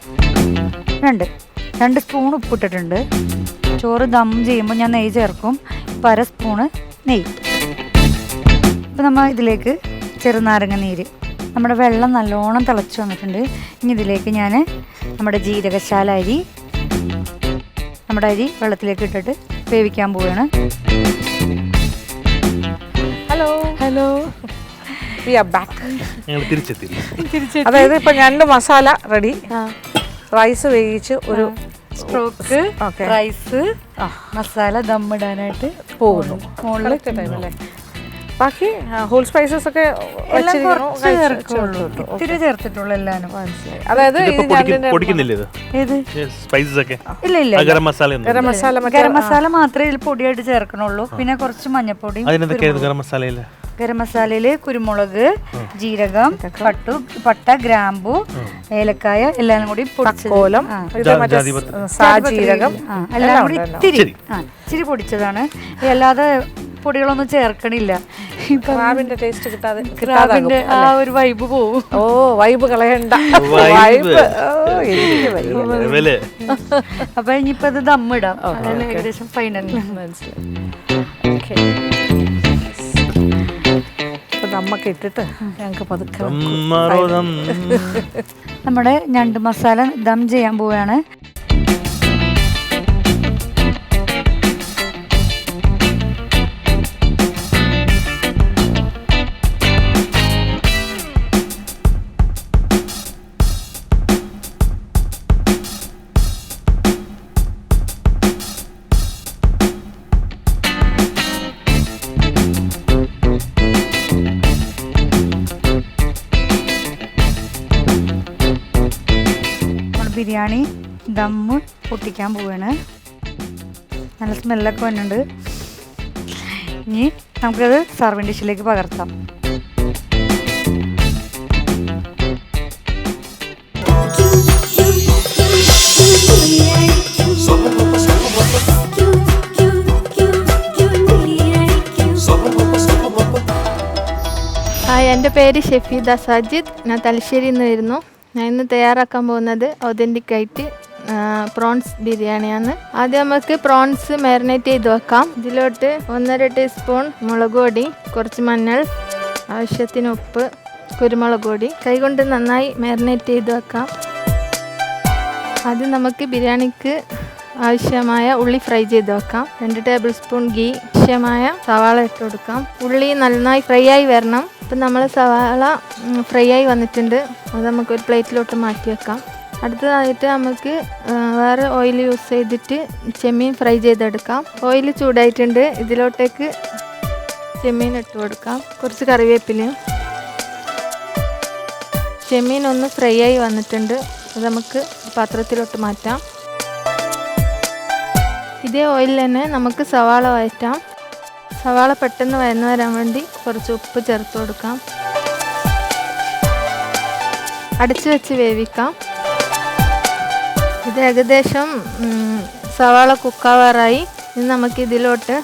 E: 2 സ്പൂൺ ഉപ്പിട്ടിട്ടുണ്ട്. ചോറ് ദം ചെയ്യുമ്പോൾ ഞാൻ നെയ്യ് ചേർക്കും. 1/2 സ്പൂണ് നെയ്യ്. ഇപ്പം നമ്മൾ ഇതിലേക്ക് ചെറുനാരങ്ങ നീര്, നമ്മുടെ വെള്ളം നല്ലോണം തിളച്ച് വന്നിട്ടുണ്ട്. ഇനി ഇതിലേക്ക് ഞാൻ നമ്മുടെ ജീരകശാല അരി, നമ്മുടെ അരി വെള്ളത്തിലേക്ക് ഇട്ടിട്ട് വേവിക്കാൻ പോവുകയാണ്.
A: Hello we are back.
C: ഞങ്ങൾ തിരിച്ചെത്തി.
A: അതായത് ഇപ്പൊ ഞണ്ട് മസാല റെഡി, റൈസ് വേവിച്ച് ഒരു
E: സ്ട്രോക്ക് റൈസ് മസാല ദമ്മിടാനായിട്ട്
A: പോകുന്നു.
E: മുകളിൽ
A: ബാക്കി ഹോൾ സ്പൈസസ് ഒക്കെ
E: എല്ലാം കുറച്ച് ചേർക്കുള്ളൂ. ഇത്തിരി ചേർത്തിട്ടുള്ളൂ എല്ലാനും.
A: മനസ്സിലായി. അതായത് ഇത് ഞണ്ടിന്റെ
C: പൊടിക്കുന്നില്ല ഇത്
E: ഏത്
C: സ്പൈസസ് ഒക്കെ?
E: ഇല്ല
C: ഗരം മസാല
E: ഗരം മസാല മാത്രമേ ഇതിൽ പൊടിയായിട്ട് ചേർക്കണുള്ളൂ. പിന്നെ കുറച്ച് മഞ്ഞപ്പൊടിയും.
C: അതിനെന്തൊക്കെയായിരുന്നു ഗരം മസാലയില്?
E: ഗരം മസാലയില് കുരുമുളക്, ജീരകം, പട്ട, ഗ്രാമ്പു, ഏലക്കായ എല്ലാം കൂടി
A: കോലം, സാജീരകം
E: എല്ലാം കൂടി ഇച്ചിരി പൊടിച്ചതാണ്. അല്ലാതെ പൊടികളൊന്നും ചേർക്കണില്ല.
A: ക്രാബിന്റെ ടേസ്റ്റ് കിട്ടാതെ
E: ക്രാബിന്റെ ആ ഒരു വൈബ് പോവും.
A: ഓ വൈബ് കളയണ്ട.
E: അപ്പൊ ഇനിയിപ്പോ ഇത് ദമ്മിടാം. ഏകദേശം ഫൈനൽ.
A: നമ്മക്ക് ഇട്ടിട്ട് ഞങ്ങൾക്ക് പതുക്കെ
E: നമ്മുടെ ഞണ്ട് മസാല ദം ചെയ്യാൻ പോവുകയാണ്. ബിരിയാണി ദമ്മ് പൊട്ടിക്കാൻ പോവുകയാണ്. നല്ല സ്മെല്ലൊക്കെ വന്നിട്ടുണ്ട്. ഇനി നമുക്കത് സർവിങ് ഡിഷിലേക്ക് പകർത്താം.
F: ഹായ്, എൻ്റെ പേര് ഷെഫീദ സാജിദ്. ഞാൻ തലശ്ശേരിയിൽ നിന്ന് വരുന്നു. ഞാൻ ഇന്ന് തയ്യാറാക്കാൻ പോകുന്നത് ഒതൻറ്റിക് ആയിട്ട് പ്രോൺസ് ബിരിയാണിയാണ്. ആദ്യം നമുക്ക് പ്രോൺസ് മാരിനേറ്റ് ചെയ്ത് വെക്കാം. ഇതിലോട്ട് 1.5 ടീസ്പൂൺ മുളക് പൊടി, കുറച്ച് മഞ്ഞൾ, ആവശ്യത്തിന് ഉപ്പ്, കുരുമുളക് പൊടി കൈകൊണ്ട് നന്നായി മാരിനേറ്റ് ചെയ്ത് വെക്കാം. ആദ്യം നമുക്ക് ബിരിയാണിക്ക് ആവശ്യമായ ഉള്ളി ഫ്രൈ ചെയ്ത് വെക്കാം. 2 ടേബിൾ സ്പൂൺ ഗീ, ആവശ്യമായ സവാള ഇട്ട് കൊടുക്കാം. ഉള്ളി നന്നായി ഫ്രൈ ആയി വരണം. ഇപ്പം നമ്മൾ സവാള ഫ്രൈ ആയി വന്നിട്ടുണ്ട്. അത് നമുക്കൊരു പ്ലേറ്റിലോട്ട് മാറ്റി വെക്കാം. അടുത്തതായിട്ട് നമുക്ക് വേറെ ഓയിൽ യൂസ് ചെയ്തിട്ട് ചെമ്മീൻ ഫ്രൈ ചെയ്തെടുക്കാം. ഓയിൽ ചൂടായിട്ടുണ്ട്. ഇതിലോട്ടേക്ക് ചെമ്മീൻ ഇട്ട് കൊടുക്കാം. കുറച്ച് കറിവേപ്പിലയും. ചെമ്മീൻ ഒന്ന് ഫ്രൈ ആയി വന്നിട്ടുണ്ട്. അത് നമുക്ക് പാത്രത്തിലോട്ട് മാറ്റാം. ഇതേ ഓയിലിൽ തന്നെ നമുക്ക് സവാള വഴറ്റാം. സവാള പെട്ടെന്ന് വഴന്നു വരാൻ വേണ്ടി കുറച്ച് ഉപ്പ് ചേർത്ത് കൊടുക്കാം. അടച്ചു വെച്ച് വേവിക്കാം. ഇത് ഏകദേശം സവാള കുക്കാവാറായി. ഇനി നമുക്ക് ഇതിലോട്ട്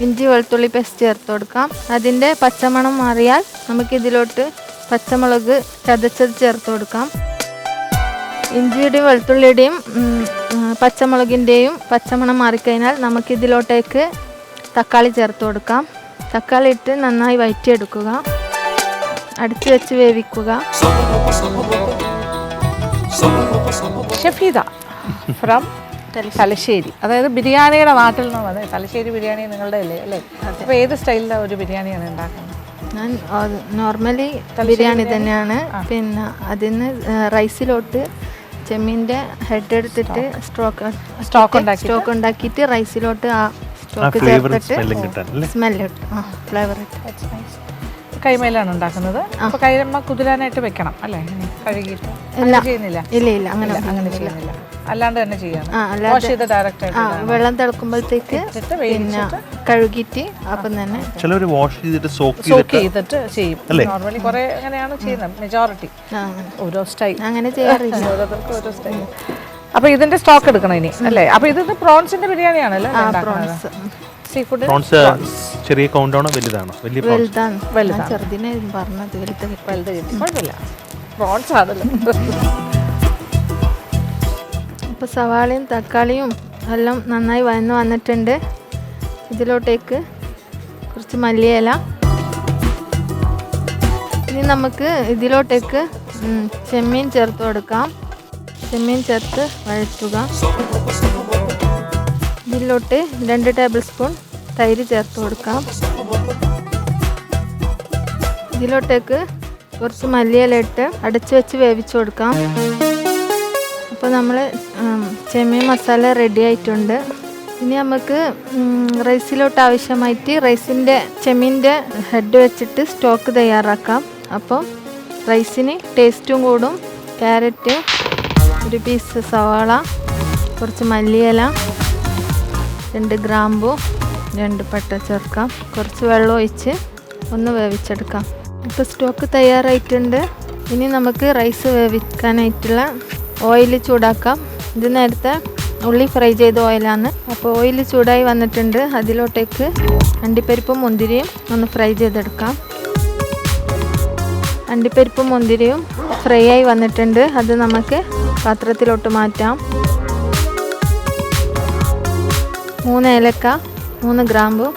F: ഇഞ്ചി വെളുത്തുള്ളി പേസ്റ്റ് ചേർത്ത് കൊടുക്കാം. അതിൻ്റെ പച്ചമണം മാറിയാൽ നമുക്കിതിലോട്ട് പച്ചമുളക് ചതച്ചത് ചേർത്ത് കൊടുക്കാം. ഇഞ്ചിയുടെയും വെളുത്തുള്ളിയുടെയും പച്ചമുളകിൻ്റെയും പച്ചമണം മാറിക്കഴിഞ്ഞാൽ നമുക്കിതിലോട്ടേക്ക് തക്കാളി ചേർത്ത് കൊടുക്കാം. തക്കാളി ഇട്ട് നന്നായി വഴറ്റിയെടുക്കുക. അടച്ചു വെച്ച് വേവിക്കുക.
A: ഷഫീദ ഫ്രം തലശ്ശേരി, അതായത് ബിരിയാണിയുടെ നാട്ടിൽ നിന്ന് വന്നത്. തലശ്ശേരി ബിരിയാണി നിങ്ങളുടെ അല്ലേ? അപ്പോൾ ഏത് സ്റ്റൈലിലെ ഒരു ബിരിയാണിയാണ് ഉണ്ടാക്കുന്നത്?
F: ഞാൻ നോർമലി ബിരിയാണി തന്നെയാണ്. പിന്നെ അതിന് റൈസിലോട്ട് ചെമ്മീൻ്റെ ഹെഡ് എടുത്തിട്ട് സ്റ്റോക്ക് ഉണ്ടാക്കിയിട്ട് റൈസിലോട്ട് ആ സ്റ്റോക്ക് ചേർത്തിട്ട് സ്മെല്ല് കിട്ടും, ഫ്ലേവർ കിട്ടും.
A: കൈമയിലാണ് ഉണ്ടാക്കുന്നത്. അപ്പോൾ കൈമ കുതിരാനായിട്ട് വെക്കണം അല്ലേ? കഴുകിയിട്ട് ചെയ്യുന്നില്ല?
F: ഇല്ല അങ്ങനെ
A: ചെയ്യുന്നില്ല, അല്ലാണ്ട് തന്നെ ചെയ്യാം.
F: വാഷ് ചെയ്ത് ഡയറക്റ്റ് വെള്ളം തിളക്കുമ്പോഴത്തേക്ക് പിന്നെ കഴുകിയിട്ട് അപ്പം തന്നെ
C: ചിലർ വാഷ് ചെയ്തിട്ട് സോക്ക്
A: ചെയ്തിട്ട് ചെയ്യും. നോർമലി കുറെ അങ്ങനെയാണ് ചെയ്യുന്നത്, മെജോറിറ്റി. ഓരോ സ്റ്റൈൽ
F: അങ്ങനെ ചെയ്യാറില്ല.
A: ഓരോരുത്തർക്കും ഓരോ സ്റ്റൈൽ. അപ്പൊ ഇതിന്റെ സ്റ്റോക്ക് എടുക്കണം ഇനി അല്ലേ? അപ്പൊ ഇത് പ്രോൺസിന്റെ ബിരിയാണിയാണല്ലേ? സീ ഫുഡ്
C: പ്രോൺസ് ചെറിയ കൗണ്ടാണോ വലുതാണോ?
F: വലുതാണ്. ചെറുതിനെ പറഞ്ഞത്
A: വലുത് കിട്ടി, കുഴപ്പമില്ല. പ്രോൺസ് ആണല്ലോ.
F: അപ്പോൾ സവാളയും തക്കാളിയും എല്ലാം നന്നായി വന്നിട്ടുണ്ട്. ഇതിലോട്ടേക്ക് കുറച്ച് മല്ലിയില. ഇനി നമുക്ക് ഇതിലോട്ടേക്ക് ചെമ്മീൻ ചേർത്ത് കൊടുക്കാം. ചെമ്മീൻ ചേർത്ത് വഴറ്റുക. ഇതിലോട്ട് 2 ടേബിൾ സ്പൂൺ തൈര് ചേർത്ത് കൊടുക്കാം. ഇതിലോട്ടേക്ക് കുറച്ച് മല്ലിയില ഇട്ട് അടച്ചു വെച്ച് വേവിച്ചു കൊടുക്കാം. അപ്പോൾ നമ്മൾ ചെമ്മീൻ മസാല റെഡി ആയിട്ടുണ്ട്. ഇനി നമുക്ക് റൈസിലോട്ട് ആവശ്യമായിട്ട് ചെമ്മീൻ്റെ ഹെഡ് വെച്ചിട്ട് സ്റ്റോക്ക് തയ്യാറാക്കാം. അപ്പം റൈസിന് ടേസ്റ്റും കൂടും. ക്യാരറ്റ്, ഒരു പീസ് സവാള, കുറച്ച് മല്ലിയില, 2 ഗ്രാമ്പു, 2 പട്ട ചേർക്കാം. കുറച്ച് വെള്ളം ഒഴിച്ച് ഒന്ന് വേവിച്ചെടുക്കാം. ഇപ്പോൾ സ്റ്റോക്ക് തയ്യാറായിട്ടുണ്ട്. ഇനി നമുക്ക് റൈസ് വേവിക്കാനായിട്ടുള്ള ഓയിൽ ചൂടാക്കാം. ഇത് നേരത്തെ ഉള്ളി ഫ്രൈ ചെയ്ത ഓയിലാണ്. അപ്പോൾ ഓയിൽ ചൂടായി വന്നിട്ടുണ്ട്. അതിലോട്ടേക്ക് അണ്ടിപ്പരിപ്പും മുന്തിരിയും ഒന്ന് ഫ്രൈ ചെയ്തെടുക്കാം. അണ്ടിപ്പരിപ്പും മുന്തിരിയും ഫ്രൈ ആയി വന്നിട്ടുണ്ട്. അത് നമുക്ക് പാത്രത്തിലോട്ട് മാറ്റാം. 3 ഏലക്ക, 3 ഗ്രാമ്പു,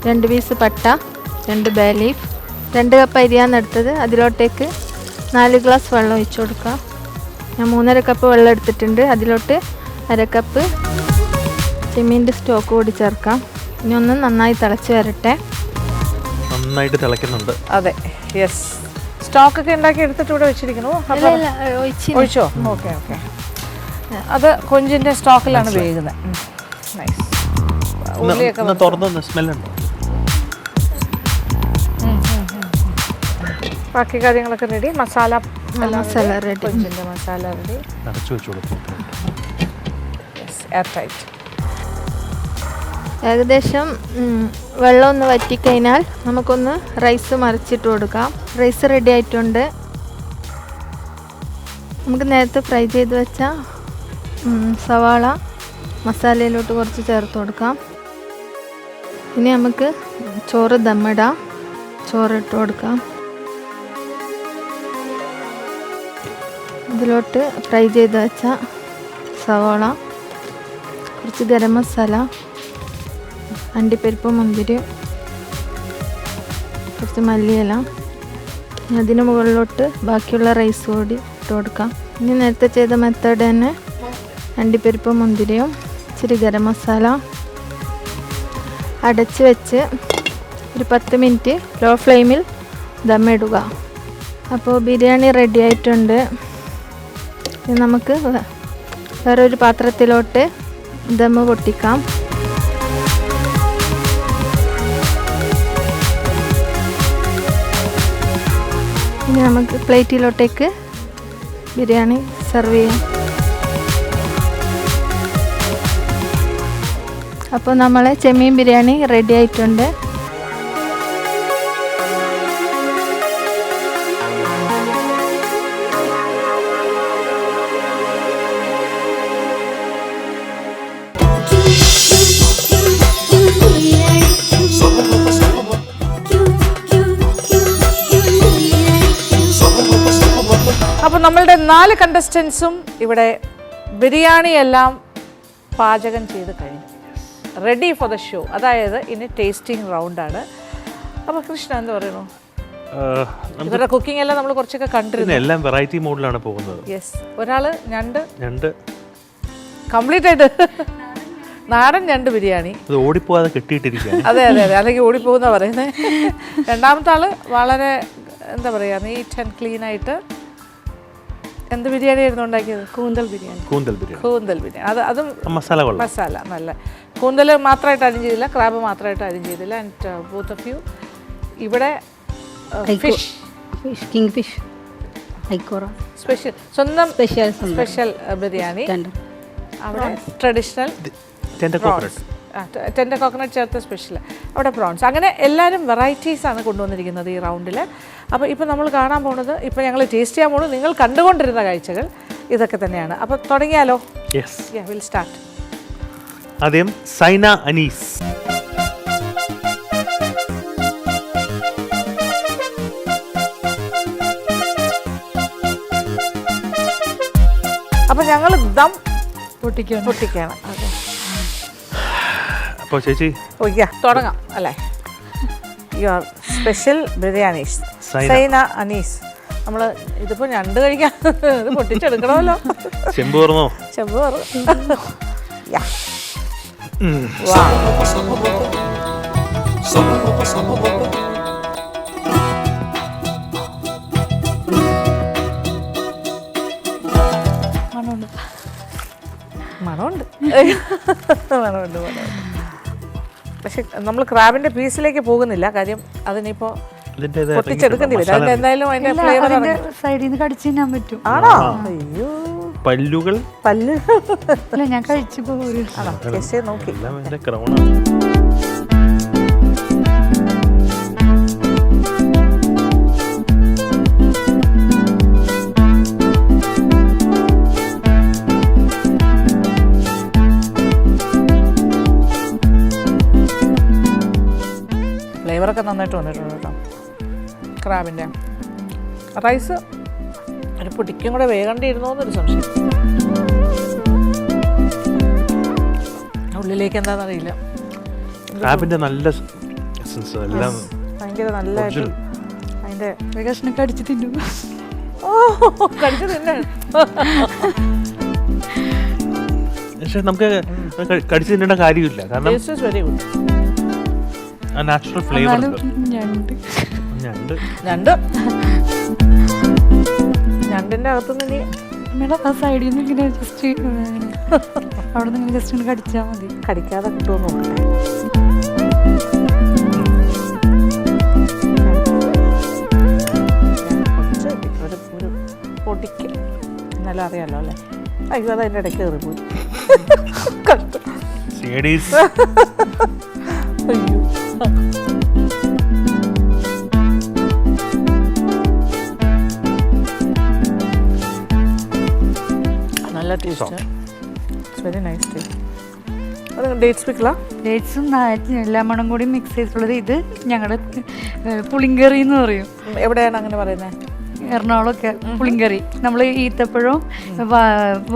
F: 2 പീസ് പട്ട, 2 ബേ ലീഫ്, 2 കപ്പ് അരിയാണ് എടുത്തത്. അതിലോട്ടേക്ക് 4 ഗ്ലാസ് വെള്ളം ഒഴിച്ചു കൊടുക്കാം. ഞാൻ 3.5 കപ്പ് വെള്ളം എടുത്തിട്ടുണ്ട്. അതിലോട്ട് 1/2 കപ്പ് ചെമ്മീൻ്റെ സ്റ്റോക്ക് കൂടി ചേർക്കാം. ഇനി ഒന്ന് നന്നായി തിളച്ച് വരട്ടെ.
C: നന്നായിട്ട് തിളയ്ക്കുന്നുണ്ട്.
A: അതെ, യെസ്. സ്റ്റോക്ക് ഒക്കെ ഉണ്ടാക്കി എടുത്തിട്ട് ഇവിടെ വെച്ചിരിക്കുന്നു. ഒഴിച്ചോ? Okay okay. അത് കൊഞ്ചിൻ്റെ സ്റ്റോക്കിലാണ് വേകുന്നത്. നൈസ്. ഉള്ളിയൊക്കെ
C: തുറന്ന് സ്മെല്ലുണ്ട്.
A: ബാക്കി കാര്യങ്ങളൊക്കെ ready. Masala
F: ready.
A: കൊഞ്ചിൻ്റെ masala ready.
C: അടച്ചു വെച്ച് കൊടുക്കും.
A: Air tight.
F: ഏകദേശം വെള്ളം ഒന്ന് വറ്റിക്കഴിഞ്ഞാൽ നമുക്കൊന്ന് റൈസ് മറിച്ചിട്ട് കൊടുക്കാം. റൈസ് റെഡി ആയിട്ടുണ്ട്. നമുക്ക് നേരത്തെ ഫ്രൈ ചെയ്ത് വെച്ച സവാള മസാലയിലോട്ട് കുറച്ച് ചേർത്ത് കൊടുക്കാം. ഇനി നമുക്ക് ചോറ് ദമ്മിടാം. ചോറിട്ട് കൊടുക്കാം. ഇതിലോട്ട് ഫ്രൈ ചെയ്ത് വെച്ച സവാള, കുറച്ച് ഗരം മസാല, അണ്ടിപ്പരിപ്പ്, മുന്തിരി, കുറച്ച് മല്ലിയില. അതിന് മുകളിലോട്ട് ബാക്കിയുള്ള റൈസ് കൂടി ഇട്ട് കൊടുക്കാം. ഇനി നേരത്തെ ചെയ്ത മെത്തേഡ് തന്നെ അണ്ടിപ്പരിപ്പ്, മുന്തിരിയും, ഇച്ചിരി ഗരം മസാല അടച്ച് വെച്ച് ഒരു 10 മിനിറ്റ് ലോ ഫ്ലെയിമിൽ ദമ്മിടുക. അപ്പോൾ ബിരിയാണി റെഡി ആയിട്ടുണ്ട്. ഇനി നമുക്ക് വേറൊരു പാത്രത്തിലോട്ട് ദമ്മ് പൊട്ടിക്കാം. ഇനി നമുക്ക് പ്ലേറ്റിലോട്ടേക്ക് ബിരിയാണി സെർവ് ചെയ്യാം. അപ്പോൾ നമ്മളെ ചെമ്മീൻ ബിരിയാണി റെഡി ആയിട്ടുണ്ട്.
A: അപ്പോൾ നമ്മളുടെ 4 കണ്ടസ്റ്റൻസും ഇവിടെ ബിരിയാണി എല്ലാം പാചകം ചെയ്ത് കഴിഞ്ഞു, റെഡി ഫോർ ദ ഷോ. അതായത് ഇനി ടേസ്റ്റിംഗ് റൗണ്ടാണ്. അപ്പോൾ കൃഷ്ണ എന്താ പറയുന്നു? ഇവരുടെ കുക്കിംഗ് എല്ലാം നമ്മൾ കുറച്ചൊക്കെ കണ്ടിരുന്നു.
C: എല്ലാം വെറൈറ്റി മോഡിലാണ് പോകുന്നത്.
A: യെസ്. ഒരാൾ ഞണ്ട്
C: ഞണ്ട്
A: കംപ്ലീറ്റ് ആയിട്ട് നാടൻ ഞണ്ട് ബിരിയാണി.
C: അത് ഓടിപ്പോവാതെ കെട്ടിയിട്ടിരിക്കുകയാണ്.
A: അതെ അതെ അതെ, അല്ലെങ്കിൽ ഓടിപ്പോകുന്ന പറയുന്നത്. രണ്ടാമത്തെ ആള് വളരെ എന്താ പറയുക, നീറ്റ് ആൻഡ് ക്ലീൻ ആയിട്ട്. എന്ത് ബിരിയാണി ആയിരുന്നു ഉണ്ടാക്കിയത്?
B: കൂന്തൽ ബിരിയാണി.
C: കൂന്തൽ ബിരിയാണി.
A: കൂന്തൽ ബിരിയാണി. അതും
C: മസാല കൊള്ളാം.
A: മസാല നല്ല. കൂന്തൽ മാത്രമായിട്ട് അരിഞ്ഞ് ചെയ്തില്ല, ക്രാബ് മാത്രമായിട്ട് അരിഞ്ഞ് ചെയ്തില്ല. ആൻഡ് ബോത്ത് ഓഫ് യു ഇവിടെ ഫിഷ്,
D: കിങ് ഫിഷ്, ഐക്കോറ
A: സ്പെഷ്യൽ, സ്വന്തം
D: സ്പെഷ്യൽ
A: ബിരിയാണി. അവിടെ ട്രഡീഷണൽ ടെൻഡർ കോക്കനട്ട് ചേർത്ത സ്പെഷ്യൽ, അവിടെ പ്രോൺസ്. അങ്ങനെ എല്ലാവരും വെറൈറ്റീസാണ് കൊണ്ടുവന്നിരിക്കുന്നത് ഈ റൗണ്ടിൽ. അപ്പോൾ ഇപ്പോൾ നമ്മൾ കാണാൻ പോകുന്നത്, ഇപ്പോൾ ഞങ്ങൾ ടേസ്റ്റ് ചെയ്യാൻ പോകുന്നത് നിങ്ങൾ കണ്ടുകൊണ്ടിരുന്ന കാഴ്ചകൾ ഇതൊക്കെ തന്നെയാണ്. അപ്പോൾ തുടങ്ങിയാലോ?
C: Yes,
A: will start.
C: ആദ്യം സൈന അനീസ്.
A: അപ്പോൾ ഞങ്ങൾ ദം പൊട്ടിക്കുകയാണ്. അതെ,
C: അപ്പോൾ ചേച്ചി
A: തുടങ്ങാം അല്ലേ? Your special biryanis, Saina Anees. നമ്മൾ ഇതിപ്പോൾ ഞണ്ട് കഴിക്കാൻ ഇത് പൊട്ടിച്ചെടുക്കണമല്ലോ.
C: ചെമ്പ് തുറന്നോ?
A: ചെമ്പ് തുറ. മണമുണ്ട്. പക്ഷെ നമ്മൾ ക്രാബിന്റെ പീസിലേക്ക് പോകുന്നില്ല, കാര്യം അതിനിപ്പോൾ പൊട്ടിച്ചെടുക്കേണ്ടി വരും. അതിന്റെ എന്തായാലും അതിന്റെ ഫ്ലേവർ
E: സൈഡിൽ നിന്ന് കടിച്ചു തിന്നാൻ പറ്റും.
A: ആണോ? അയ്യോ,
C: പല്ലുകൾ.
E: അല്ല, ഞാൻ കഴിച്ചു പോരും.
A: ആണോ? ടേസ്റ്റ് ചെയ്ത് നോക്കി. ഫ്ലേവറൊക്കെ നന്നായിട്ട് വന്നിട്ടുണ്ട് കേട്ടോ. ക്രാബിൻ്റെ റൈസ് ഒരു പൊടിക്കും കൂടെ വേകണ്ടിരുന്നോ എന്നൊരു സംശയം. ഉള്ളിലേക്ക് എന്താണെന്നറിയില്ല.
C: ക്രാബിന്റെ നല്ല എസൻസ് എല്ലാം
A: ഭയങ്കര നല്ലതായിട്ട് അതിൻ്റെ
E: കഷ്ണം കടിച്ച് തിന്നും.
A: കടിച്ചു തിന്നെ.
C: പക്ഷെ നമുക്ക് കടിച്ചു തിന്നേണ്ട കാര്യമില്ല, കാരണം
A: taste is very good.
C: Natural flavour ഉണ്ട്.
A: ഞണ്ടിന്റെ അകത്തുനിന്ന് ഇനി
E: മേഡം ആ സൈഡിൽ നിന്ന് ഇങ്ങനെ ജസ്റ്റ് അവിടെ നിന്ന് ഇങ്ങനെ ജസ്റ്റ് കടിച്ചാൽ മതി.
A: കടിക്കാതെ കിട്ടുമെന്ന് നോക്കട്ടെ. ഒരു പൊടിക്ക് എന്നാലും അറിയാലോ അല്ലേ? അയ്യോ, അത് അതിൻ്റെ ഇടയ്ക്ക് കയറി പോയി. അയ്യോ, നല്ല taste. It's very nice taste. അത് ഡേറ്റ്സ് പിക്കിളാ?
E: ഡേറ്റ്സും ലെമണും കൂടി മിക്സ് ചെയ്തിട്ടുള്ളത്. ഇത് ഞങ്ങളുടെ പുളിങ്കറി എന്ന് പറയും.
A: എവിടെയാണ് അങ്ങനെ പറയുന്നത്?
E: എറണാകുളമൊക്കെ പുളിങ്കറി. നമ്മൾ ഈത്തപ്പഴവും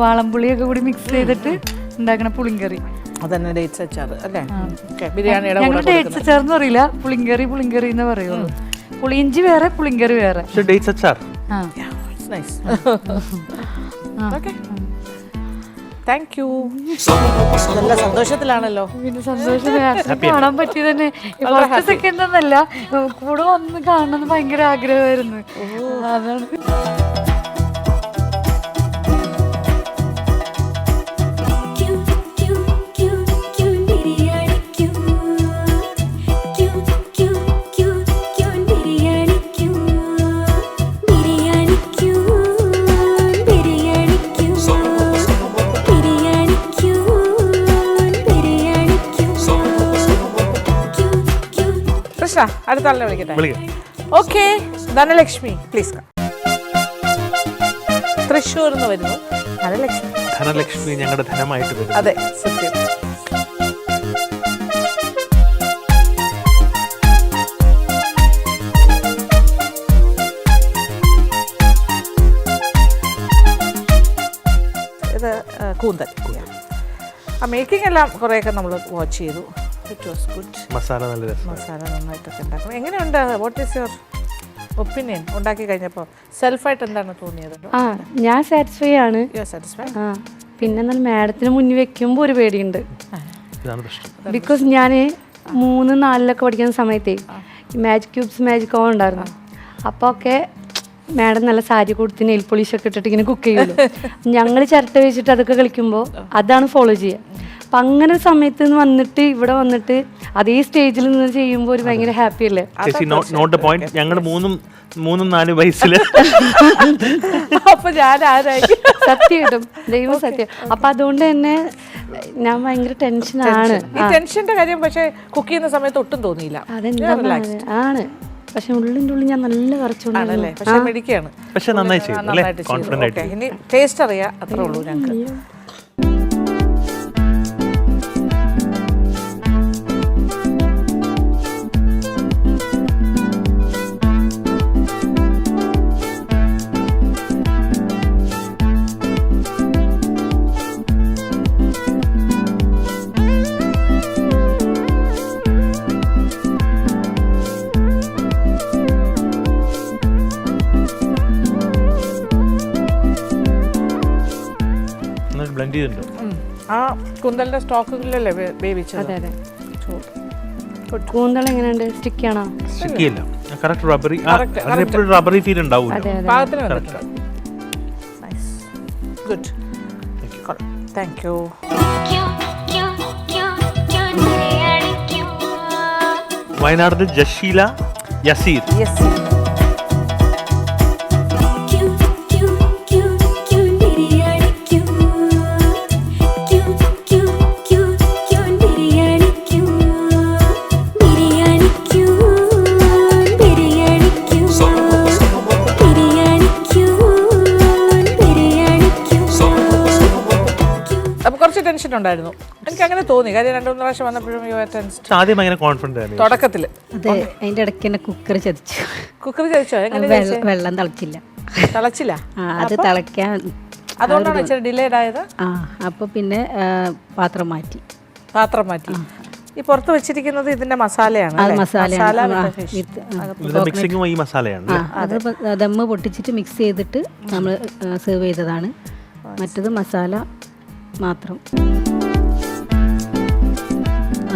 E: വാളംപുളിയൊക്കെ കൂടി മിക്സ് ചെയ്തിട്ട് ഉണ്ടാക്കുന്ന പുളിങ്കറി.
A: അതന്നെ ഡേറ്റ്സ് അച്ചാർ അല്ലേ? ബിരിയാണിയുടെ
E: ഞങ്ങൾ ഡേറ്റ്സ് അച്ചാർ എന്ന് പറയില്ല, പുളിങ്കറി പുളിങ്കറി എന്ന് പറയുള്ളൂ. പുളിയിഞ്ചി വേറെ, പുളിങ്കറി വേറെ.
C: ഡേറ്റ്സ് അച്ചാർ.
A: നൈസ്. Okay, thank you. നല്ല സന്തോഷത്തിലാണല്ലോ.
E: പിന്നെ സന്തോഷം കാണാൻ പറ്റി തന്നെ. കുറച്ച് സെക്കൻഡ് ഒന്നല്ല, കൂടെ വന്ന് കാണണമെന്ന് ഭയങ്കര ആഗ്രഹമായിരുന്നു. അതാണ്.
A: അടുത്ത ആളിനെ വിളിക്കട്ടെ? Okay, Dhanlaxmi please. തൃശ്ശൂർ നിന്ന് വരുന്നു ധനലക്ഷ്മി.
C: ധനലക്ഷ്മി ഞങ്ങളുടെ ധനമായിട്ട് വരുന്നു.
A: അതെ, സത്യം. ഇത് കൂന്തൽ. ആ മേക്കിംഗ് എല്ലാം കുറേയൊക്കെ നമ്മൾ വാച്ച് ചെയ്തു. It was good.
C: മസാല നല്ല രസം.
A: മസാല നന്നായിട്ടൊക്കെ ഉണ്ടാക്കണം. എങ്ങനെയുണ്ട്? What is your opinion? ഉണ്ടാക്കി കഴിഞ്ഞപ്പോൾ സെൽഫായിട്ട് എന്താണ് തോന്നിയത്?
B: ഞാൻ സാറ്റിസ്ഫൈ ആണ്.
A: You are satisfied?
B: പിന്നെ എന്നാൽ മാഡത്തിന് മുന്നിൽ വെക്കുമ്പോൾ ഒരു പേടിയുണ്ട്.
C: ഇതാണ് പ്രശ്നം.
B: ബിക്കോസ് ഞാൻ 3-4 പഠിക്കുന്ന സമയത്തേ മാജിക് ക്യൂബ്സ് മാജിക് ഓൺ ഉണ്ടായിരുന്നു. അപ്പോൾ ഒക്കെ മാഡം നല്ല സാരി കൊടുത്ത് നെയിൽ പോളിഷൊക്കെ ഇട്ടിട്ട് ഇങ്ങനെ കുക്ക് ചെയ്യുമല്ലോ. ഞങ്ങൾ ചിരട്ട വെച്ചിട്ട് അതൊക്കെ കളിക്കുമ്പോൾ അതാണ് ഫോളോ ചെയ്യുക. അപ്പം അങ്ങനെ സമയത്ത് നിന്ന് വന്നിട്ട് ഇവിടെ വന്നിട്ട് അതേ സ്റ്റേജിൽ നിന്ന് ചെയ്യുമ്പോൾ ഒരു ഭയങ്കര ഹാപ്പി അല്ലേ?
C: Not the point. ഞങ്ങൾ 3-4 വയസ്സിൽ
A: അപ്പൊ ഞാൻ ആരായി?
B: സത്യം കിട്ടും, ദൈവം സത്യം. അപ്പം അതുകൊണ്ട് തന്നെ ഞാൻ ഭയങ്കര ടെൻഷനാണ്.
A: ഈ ടെൻഷന്റെ കാര്യം പക്ഷെ കുക്ക് ചെയ്യുന്ന സമയത്ത് ഒട്ടും തോന്നിയില്ല.
B: ആണ്, പക്ഷെ ഉള്ളിൻ്റെ ഉള്ളിൽ ഞാൻ നല്ല
A: ആണല്ലേ? പക്ഷെ മെഡിക്കാണ്.
C: പക്ഷെ നന്നായി ചെയ്തു അല്ലേ? കോൺഫിഡന്റ് ആയിട്ട്.
A: ഇനി ടേസ്റ്റ് അറിയാം, അത്രേ ഉള്ളൂ ഞങ്ങൾക്ക്.
C: ബ്ലെൻഡ് ചെയ്തിട്ടുണ്ടോ?
A: ആ കൂന്തലിന്റെ സ്റ്റോക്കുകളിലല്ലേ വേവിച്ചത്?
B: അതെ അതെ. കൂന്തൽ എങ്ങനെയുണ്ട്? സ്റ്റിക്കാണോ?
C: സ്റ്റിക്കിയല്ല, കറക്റ്റ് റബ്ബറി. എപ്പോഴും റബ്ബറി ഫീൽ ഉണ്ടാവും.
A: പാകത്തിന് വന്നിട്ടുണ്ട്. Good, thank you.
C: Wayanad Jasheela യസീർ.
A: Tension ഉണ്ടായിരുന്നു, എനിക്ക് അങ്ങനെ തോന്നി. കാര്യം 2-3 പ്രാവശ്യം വന്നപ്പോഴും
C: ആദ്യം ഭയങ്കര കോൺഫിഡന്റ് ആയിരുന്നു
A: തുടക്കത്തില്.
D: അതെ, അതിന്റെ ഇടയ്ക്ക് തന്നെ കുക്കർ ചതിച്ചു.
A: കുക്കർ ചതിച്ചോ? എങ്ങനെ?
D: വെള്ളം തിളച്ചില്ല.
A: തിളച്ചില്ല?
D: അത് തിളയ്ക്കാൻ
A: അതുകൊണ്ടാണ് ഇച്ചിരി ഡിലേഡ് ആയത്.
D: അപ്പൊ പിന്നെ പാത്രം മാറ്റി.
A: ഈ പുറത്ത് വെച്ചിരിക്കുന്നത് ഇതിന്റെ മസാലയാണ്.
D: അത് ദമ്മ് പൊട്ടിച്ചിട്ട് മിക്സ് ചെയ്തിട്ട് നമ്മൾ സെർവ് ചെയ്തതാണ്. മറ്റത് മസാല മാത്രം.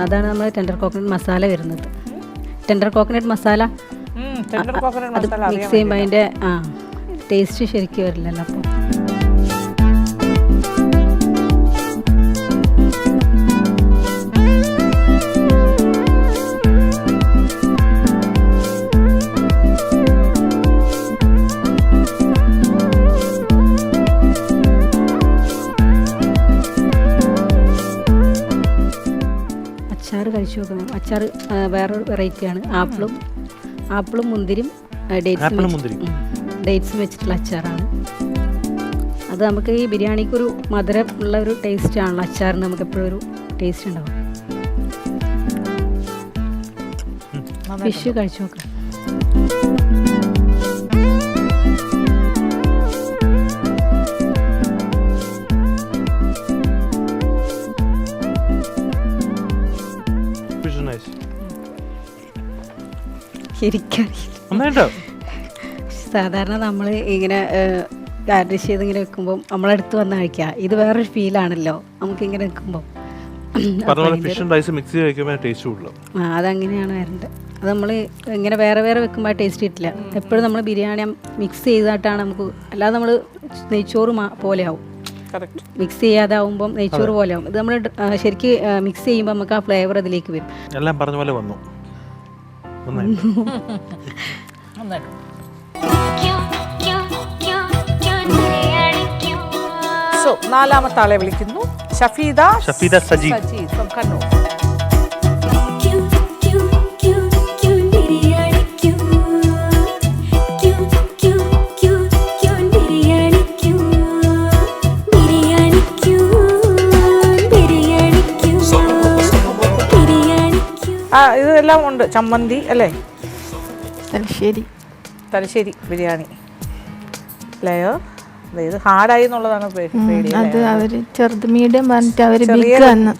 D: അതാണ് നമ്മൾ ടെൻഡർ കോക്കനട്ട് മസാല വരുന്നത്. ടെൻഡർ കോക്കനട്ട് മസാല അത് മിക്സ് ചെയ്യുമ്പോൾ അതിൻ്റെ ടേസ്റ്റ് ശരിക്കും വരില്ലല്ലോ. അപ്പോൾ അച്ചാർ കഴിച്ചു നോക്കണം. അച്ചാർ വേറൊരു വെറൈറ്റിയാണ്. ആപ്പിളും മുന്തിരിയും ഡേറ്റ്സും വെച്ചിട്ടുള്ള അച്ചാറാണ്. അത് നമുക്ക് ഈ ബിരിയാണിക്ക് ഒരു മധുരം ഉള്ള ഒരു ടേസ്റ്റ് ആണല്ലോ. അച്ചാറിന് നമുക്ക് എപ്പോഴും ഒരു ടേസ്റ്റ് ഉണ്ടാവും. ഫിഷ് കഴിച്ചു നോക്കാം. സാധാരണ നമ്മൾ ഇങ്ങനെ ഗാർണിഷ് ചെയ്ത് ഇങ്ങനെ വെക്കുമ്പോൾ നമ്മളടുത്ത് വന്ന് കഴിക്കുക. ഇത് വേറൊരു ഫീലാണല്ലോ നമുക്കിങ്ങനെ വെക്കുമ്പോൾ. അതങ്ങനെയാണ് വരേണ്ടത്. അത് നമ്മൾ ഇങ്ങനെ വേറെ വെക്കുമ്പോൾ ടേസ്റ്റ് കിട്ടില്ല. എപ്പോഴും നമ്മൾ ബിരിയാണി മിക്സ് ചെയ്തിട്ടാണ് നമുക്ക്. അല്ലാതെ നമ്മൾ നെയ്ച്ചോറ് പോലെ ആവും. മിക്സ് ചെയ്യാതെ ആവുമ്പം നെയ്ച്ചോറ് പോലെ ആവും. ഇത് നമ്മൾ ശരിക്കും മിക്സ് ചെയ്യുമ്പോൾ നമുക്ക് ആ ഫ്ലേവർ അതിലേക്ക് വരും.
C: എല്ലാം പറഞ്ഞ പോലെ വന്നു.
A: സോ 4ാമത്തെ ആളെ വിളിക്കുന്നു. ഷഫീദ സജീദ് ഫ്രം കണ്ണൂർ. ഇതെല്ലാം ഉണ്ട്. ചമ്മന്തി അല്ലേ? തലശ്ശേരി ബിരിയാണി ലെയർ. ഇത് ഹാർഡായി എന്നുള്ളതാണ് പേടി.
F: അത് അവര് ചെറുത് മീഡിയം പറഞ്ഞിട്ട് അവര്
C: ചെമ്മീനാണ്.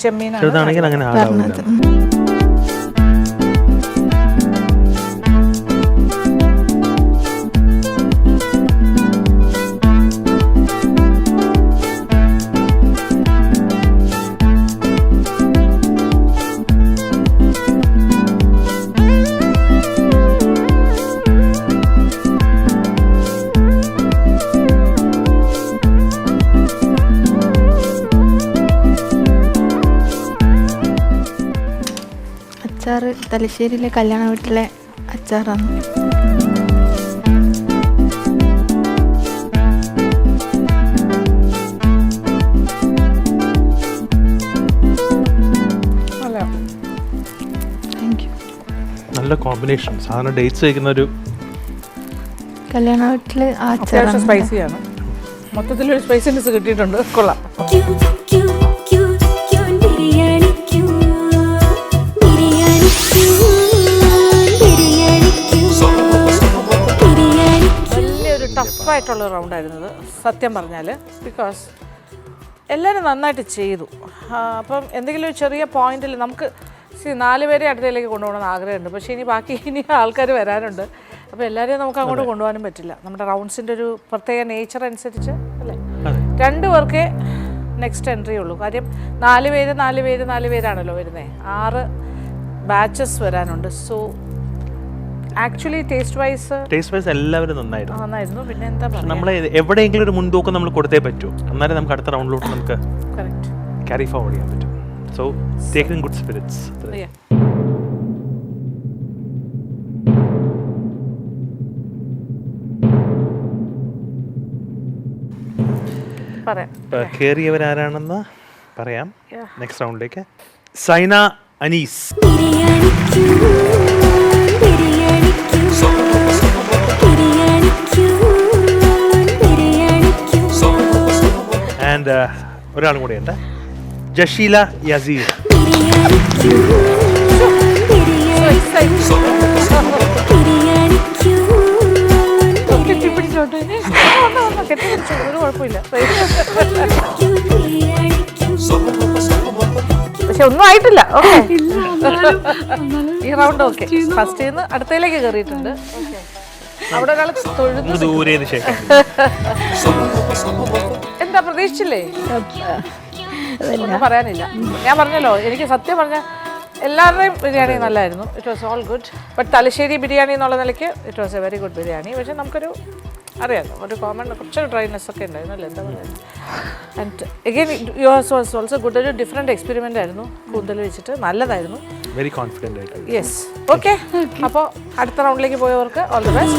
F: അച്ചാർ തലശ്ശേരിയിലെ കല്യാണ വീട്ടിലെ അച്ചാറാണ്. Thank you.
C: നല്ല കോമ്പിനേഷൻ. സാധാരണ ഡേറ്റ്സ് കഴിക്കുന്ന ഒരു
F: കല്യാണ വീട്ടിൽ ആ
A: അത്യാവശ്യം
F: അച്ചാറാണ്.
A: സ്പൈസിയാണ്. മൊത്തത്തിലൊരു സ്പൈസിനെസ് കിട്ടിയിട്ടുണ്ട്. കൊള്ളാം. വലിയൊരു ടഫായിട്ടുള്ള റൗണ്ടായിരുന്നു ഇത് സത്യം പറഞ്ഞാൽ. ബിക്കോസ് എല്ലാവരും നന്നായിട്ട് ചെയ്തു. അപ്പം എന്തെങ്കിലും ഒരു ചെറിയ പോയിന്റിൽ നമുക്ക് 4 പേരെ അടുത്തയിലേക്ക് കൊണ്ടുപോകണമെന്ന് ആഗ്രഹമുണ്ട്. പക്ഷേ ഇനി ആൾക്കാർ വരാനുണ്ട്. അപ്പോൾ എല്ലാവരെയും നമുക്ക് അങ്ങോട്ട് കൊണ്ടുപോകാനും പറ്റില്ല. നമ്മുടെ റൗണ്ട്സിൻ്റെ ഒരു പ്രത്യേക നേച്ചർ അനുസരിച്ച് അല്ലേ, 2 പേർക്കേ നെക്സ്റ്റ് എൻട്രി ഉള്ളൂ. കാര്യം 4 പേരാണല്ലോ വരുന്നത്. 6 ബാച്ചസ് വരാനുണ്ട്. സോ ആക്ച്വലി ടേസ്റ്റ് വൈസ്
C: എല്ലാവരും നന്നായിരുന്നു.
A: നന്നായിരുന്നു. പിന്നെ എന്താ പറയുക,
C: നമ്മൾ എവിടെയെങ്കിലും ഒരു മുൻതൂക്കം നമ്മൾ കൊടുത്തേ പറ്റൂ. എന്നാലേ നമുക്ക് അടുത്ത റൗണ്ടിലോട്ട് നമുക്ക്
A: കറക്റ്റ്
C: ക്യാരി ഫോർവേഡ് ചെയ്യാൻ പറ്റും. So take in good spirits.
A: പറയാം.
C: കയറിയവരാരാണെന്ന് പറയാം. നെക്സ്റ്റ് റൗണ്ടിലേക്ക് സൈന അനീസ്, ആൻഡ് ഒരാളും കൂടെ ഉണ്ട്, ജഷീല യസീർ.
A: ഒരു കുഴപ്പമില്ല. പക്ഷെ ഒന്നും ആയിട്ടില്ല. ഓക്കെ, ഈ റൗണ്ട് ഓക്കെ. ഫസ്റ്റ് നിന്ന് അടുത്തയിലേക്ക് കയറിയിട്ടുണ്ട്. അവിടെ ഒരാൾ തൊഴുതു.
C: ദൂരേന്ന് ശേഷം
A: എന്താ പ്രതീക്ഷിച്ചില്ലേ? ഒന്നും പറയാനില്ല. ഞാൻ പറഞ്ഞല്ലോ, എനിക്ക് സത്യം പറഞ്ഞാൽ എല്ലാവരുടെയും ബിരിയാണി നല്ലതായിരുന്നു. It was all good. But Thalassery biryani എന്നുള്ള നിലയ്ക്ക് it was A very good biryani. പക്ഷേ നമുക്കൊരു അറിയാമല്ലോ, ഒരു കോമൺ കുറച്ചൊരു ഡ്രൈനെസ് ഒക്കെ ഉണ്ടായിരുന്നു അല്ലേ, എന്താ പറയുക. And again yours was also good. ഒരു ഡിഫറെൻറ്റ് എക്സ്പെരിമെൻ്റ് ആയിരുന്നു. കൂന്തൽ വെച്ചിട്ട് നല്ലതായിരുന്നു.
C: വെരി കോൺഫിഡൻ്റ് ആയിട്ട്.
A: Yes, okay. അപ്പോൾ അടുത്ത റൗണ്ടിലേക്ക് പോയവർക്ക് ഓൾ ദി ബെസ്റ്റ്.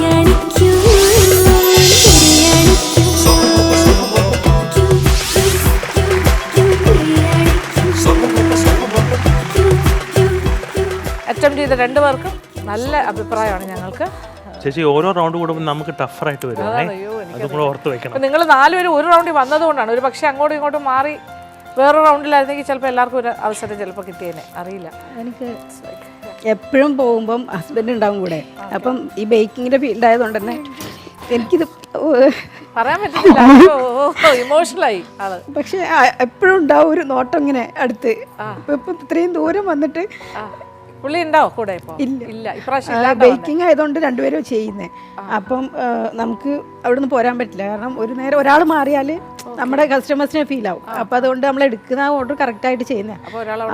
A: അറ്റംപ്റ്റ് ചെയ്ത 2 പേർക്കും നല്ല അഭിപ്രായമാണ് ഞങ്ങൾക്ക്.
C: ചേച്ചി, ഓരോ റൗണ്ട് കൂടുമ്പോൾ നമുക്ക് ടഫറായിട്ട് വരും. അതുകൂടെ ഓർത്ത് വെക്കണം.
A: അപ്പം നിങ്ങൾ 4 പേര് ഒരു റൗണ്ടിൽ വന്നതുകൊണ്ടാണ്. ഒരു പക്ഷേ അങ്ങോട്ടും ഇങ്ങോട്ടും മാറി വേറൊരു റൗണ്ടിലായിരുന്നെങ്കിൽ ചിലപ്പോൾ എല്ലാവർക്കും ഒരു അവസരം ചിലപ്പോൾ കിട്ടിയേനെ, അറിയില്ല.
D: എനിക്ക് എപ്പോഴും പോകുമ്പം ഹസ്ബൻഡ് ഉണ്ടാവും കൂടെ. അപ്പം ഈ ബേക്കിങ്ങിൻ്റെ ഫീൽഡ് ആയതുകൊണ്ട് തന്നെ എനിക്കിത്
A: പറയാൻ പറ്റില്ല. ഇമോഷണലായി ആള്.
D: പക്ഷെ എപ്പോഴും ഉണ്ടാവും ഒരു നോട്ടം ഇങ്ങനെ അടുത്ത്. ഇപ്പം ഇത്രയും ദൂരം വന്നിട്ട്
A: പുള്ളി ഉണ്ടാവോ കൂടെ? ഇപ്പോൾ ഇല്ല, ഇപ്രാവശ്യം
D: ബേക്കിംഗ് ആയതുകൊണ്ട് 2 പേരും ചെയ്യുന്നത്. അപ്പം നമുക്ക് അവിടെ നിന്ന് പോരാൻ പറ്റില്ല. കാരണം ഒരു നേരം ഒരാൾ മാറിയാൽ നമ്മുടെ കസ്റ്റമേഴ്സിനെ ഫീൽ ആവും. അപ്പം അതുകൊണ്ട് നമ്മൾ എടുക്കുന്ന ഓർഡർ കറക്റ്റായിട്ട് ചെയ്യുന്നത്.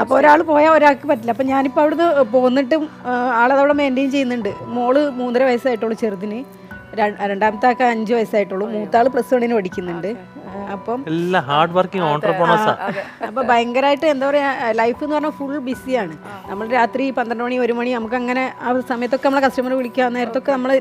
D: അപ്പോൾ ഒരാൾ പോയാൽ ഒരാൾക്ക് പറ്റില്ല. അപ്പം ഞാനിപ്പോൾ അവിടുന്ന് പോന്നിട്ടും ആളതവിടെ മെയിൻറ്റെയിൻ ചെയ്യുന്നുണ്ട്. മോള് 3.5 വയസ്സായിട്ടുള്ളൂ ചെറുതിന്, രണ്ടാമത്തെ ആൾക്ക് 5 വയസ്സായിട്ടുള്ളൂ, മൂത്താൾ +1 പഠിക്കുന്നുണ്ട്. അപ്പം
C: എല്ലാം ഹാർഡ് വർക്കിംഗ് ഓൺട്രപ്രണേഴ്സാ.
D: അപ്പം ഭയങ്കരമായിട്ട് എന്താ പറയുക, ലൈഫ് എന്ന് പറഞ്ഞാൽ ഫുൾ ബിസിയാണ്. നമ്മൾ രാത്രി 12 മണി 1 മണി നമുക്ക് അങ്ങനെ ആ സമയത്തൊക്കെ നമ്മളെ കസ്റ്റമർ വിളിക്കാൻ നേരത്തൊക്കെ നമ്മൾ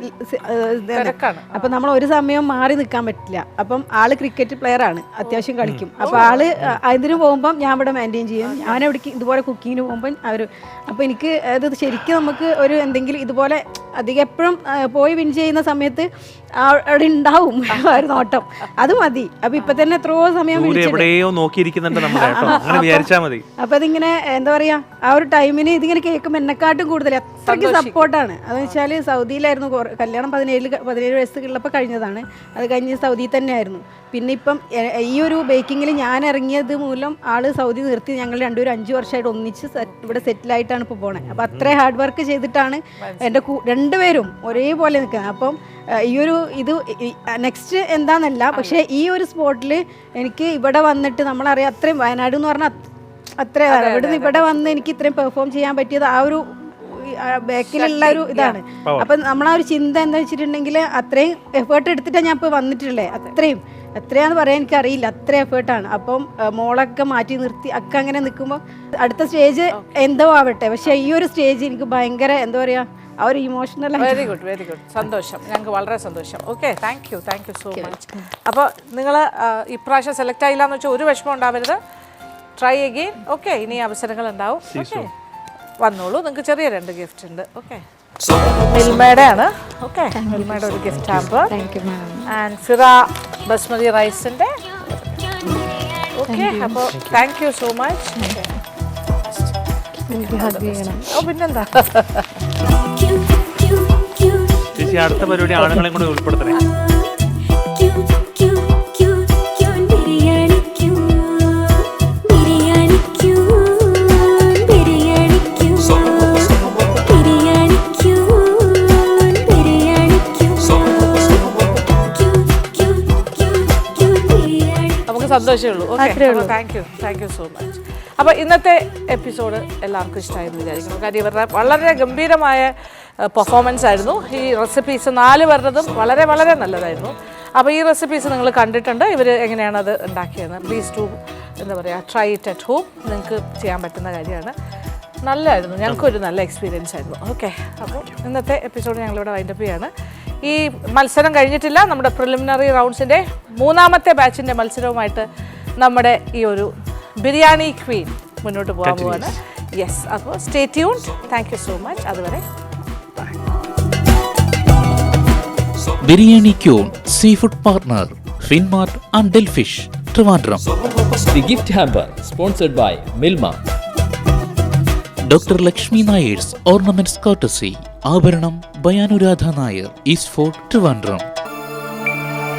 D: അപ്പം നമ്മൾ ഒരു സമയം മാറി നിൽക്കാൻ പറ്റില്ല. അപ്പം ആള് ക്രിക്കറ്റ് പ്ലെയറാണ്, അത്യാവശ്യം കളിക്കും. അപ്പോൾ ആള് അതിന് പോകുമ്പം ഞാൻ ഇവിടെ മെയിൻറ്റെയിൻ ചെയ്യും. ഞാൻ എവിടേക്ക് ഇതുപോലെ കുക്കിങ്ങിന് പോകുമ്പം അവർ അപ്പോൾ എനിക്ക് അത് ശരിക്കും നമുക്ക് ഒരു എന്തെങ്കിലും ഇതുപോലെ അധികം എപ്പോഴും പോയി വിൻ ചെയ്യുന്ന സമയത്ത് അവിടെ ഉണ്ടാവും ഒരു നോട്ടം, അത് മതി. അപ്പൊ ഇപ്പൊ തന്നെ എത്രയോ സമയം അപ്പൊ അതിങ്ങനെ എന്താ പറയാ, ആ ഒരു ടൈമിന് ഇതിങ്ങനെ കേൾക്കുമ്പോൾ എന്നെക്കാട്ടും കൂടുതൽ അത്രയ്ക്ക് സപ്പോർട്ടാണ്. അതെന്ന് വെച്ചാൽ സൗദിയിലായിരുന്നു കല്യാണം, 17 വയസ്സുകളിലപ്പോൾ കഴിഞ്ഞതാണ്. അത് കഴിഞ്ഞ് സൗദിയിൽ തന്നെ ആയിരുന്നു. പിന്നെ ഇപ്പം ഈ ഒരു ബേക്കിങ്ങിൽ ഞാൻ ഇറങ്ങിയത് മൂലം ആള് സൗദി നിർത്തി. ഞങ്ങൾ 2 5 വർഷമായിട്ട് ഒന്നിച്ച് ഇവിടെ സെറ്റിലായിട്ടാണ് ഇപ്പോൾ പോണേ. അപ്പം അത്രയും ഹാർഡ് വർക്ക് ചെയ്തിട്ടാണ് എൻ്റെ 2 പേരും ഒരേപോലെ നിൽക്കുന്നത്. അപ്പം ഈ ഒരു ഇത് നെക്സ്റ്റ് എന്താണെന്നല്ല, പക്ഷേ ഈ ഒരു സ്പോട്ടിൽ എനിക്ക് ഇവിടെ വന്നിട്ട് നമ്മളറിയാം, അത്രയും വയനാട് എന്ന് പറഞ്ഞാൽ അത്രയും ഇവിടുന്ന് ഇവിടെ വന്ന് എനിക്ക് ഇത്രയും പെർഫോം ചെയ്യാൻ പറ്റിയത് ആ ഒരു ബാക്കിലുള്ള ഒരു ഇതാണ്. അപ്പം നമ്മളാ ഒരു ചിന്ത എന്താ വെച്ചിട്ടുണ്ടെങ്കിൽ അത്രയും എഫേർട്ട് എടുത്തിട്ടാണ് ഞാൻ ഇപ്പോൾ വന്നിട്ടുള്ളത്. അത്രയും എത്രയാന്ന് പറയാൻ എനിക്കറിയില്ല, അത്ര എഫേർട്ടാണ്. അപ്പം മോളൊക്കെ മാറ്റി നിർത്തി ഒക്കെ അങ്ങനെ നിൽക്കുമ്പോൾ അടുത്ത സ്റ്റേജ് എന്തോ ആവട്ടെ, പക്ഷേ ഈ ഒരു സ്റ്റേജ് എനിക്ക് ഭയങ്കര എന്താ പറയുക, ആ ഒരു ഇമോഷണൽ.
A: വെരി ഗുഡ്, സന്തോഷം, ഞങ്ങൾക്ക് വളരെ സന്തോഷം. Okay, thank you so much. അപ്പോൾ നിങ്ങൾ ഇപ്രാവശ്യം സെലക്ട് ആയില്ല എന്ന് വെച്ചാൽ ഒരു വിഷമം ഉണ്ടാവരുത്, ട്രൈ അഗെയിൻ. ഓക്കെ, ഇനി അവസരങ്ങൾ ഉണ്ടാവും. ഓക്കെ, വന്നോളൂ, നിങ്ങൾക്ക് ചെറിയ 2 ഗിഫ്റ്റ് ഉണ്ട്. ഓക്കെ, മിൽമയുടെ ആണ്. ഓക്കെ, മിൽമയുടെ ഒരു gift hamper.
B: Thank you ma'am.
A: And ഫിറ basmati റൈസിൻ്റെ. ഓക്കെ, അപ്പോൾ താങ്ക് യു സോ മച്ച്. ഓ പിന്നെന്താ,
C: ചേച്ചി അടുത്ത പരിപാടി ആണുങ്ങളെയും കൂടെ ഉൾപ്പെടുത്തണേ.
A: നമുക്ക് സന്തോഷമേ ഉള്ളൂ. Okay, thank you so much. അപ്പോൾ ഇന്നത്തെ എപ്പിസോഡ് എല്ലാവർക്കും ഇഷ്ടമായെന്ന് വിചാരിക്കുന്നു. കാര്യം ഇവരുടെ വളരെ ഗംഭീരമായ പെർഫോമൻസ് ആയിരുന്നു. ഈ റെസിപ്പീസ് 4 പേരുടേതും വളരെ വളരെ നല്ലതായിരുന്നു. അപ്പോൾ ഈ റെസിപ്പീസ് നിങ്ങൾ കണ്ടിട്ടുണ്ട്, ഇവർ എങ്ങനെയാണ് അത് ഉണ്ടാക്കിയതെന്ന്. പ്ലീസ് ടു എന്താ പറയുക, ട്രൈ ഇറ്റ് അറ്റ് ഹോം. നിങ്ങൾക്ക് ചെയ്യാൻ പറ്റുന്ന കാര്യമാണ്. നല്ലതായിരുന്നു, ഞങ്ങൾക്കൊരു നല്ല എക്സ്പീരിയൻസ് ആയിരുന്നു. ഓക്കെ, അപ്പോൾ ഇന്നത്തെ എപ്പിസോഡ് ഞങ്ങളിവിടെ വൈൻഡപ്പ് ചെയ്യാണ്. ഈ മത്സരം കഴിഞ്ഞിട്ടില്ല. നമ്മുടെ പ്രിലിമിനറി റൗണ്ട്സിൻ്റെ 3ാമത്തെ ബാച്ചിൻ്റെ മത്സരവുമായിട്ട് നമ്മുടെ ഈ ഒരു ബിരിയാണി ക്വീൻ മുന്നോട്ട് പോകാൻ പോവാണ്. യെസ്, അപ്പോൾ stay tuned. Thank you so much. അതുവരെ
G: Biryani Queen, Seafood Partner, Finmart and Delfish, Trivandrum.
H: The gift hamper sponsored by Milma.
G: Dr. Lakshmi Nayer's Ornaments Courtesy, Abharanam by Anuradha Nair, Eastford, Trivandrum.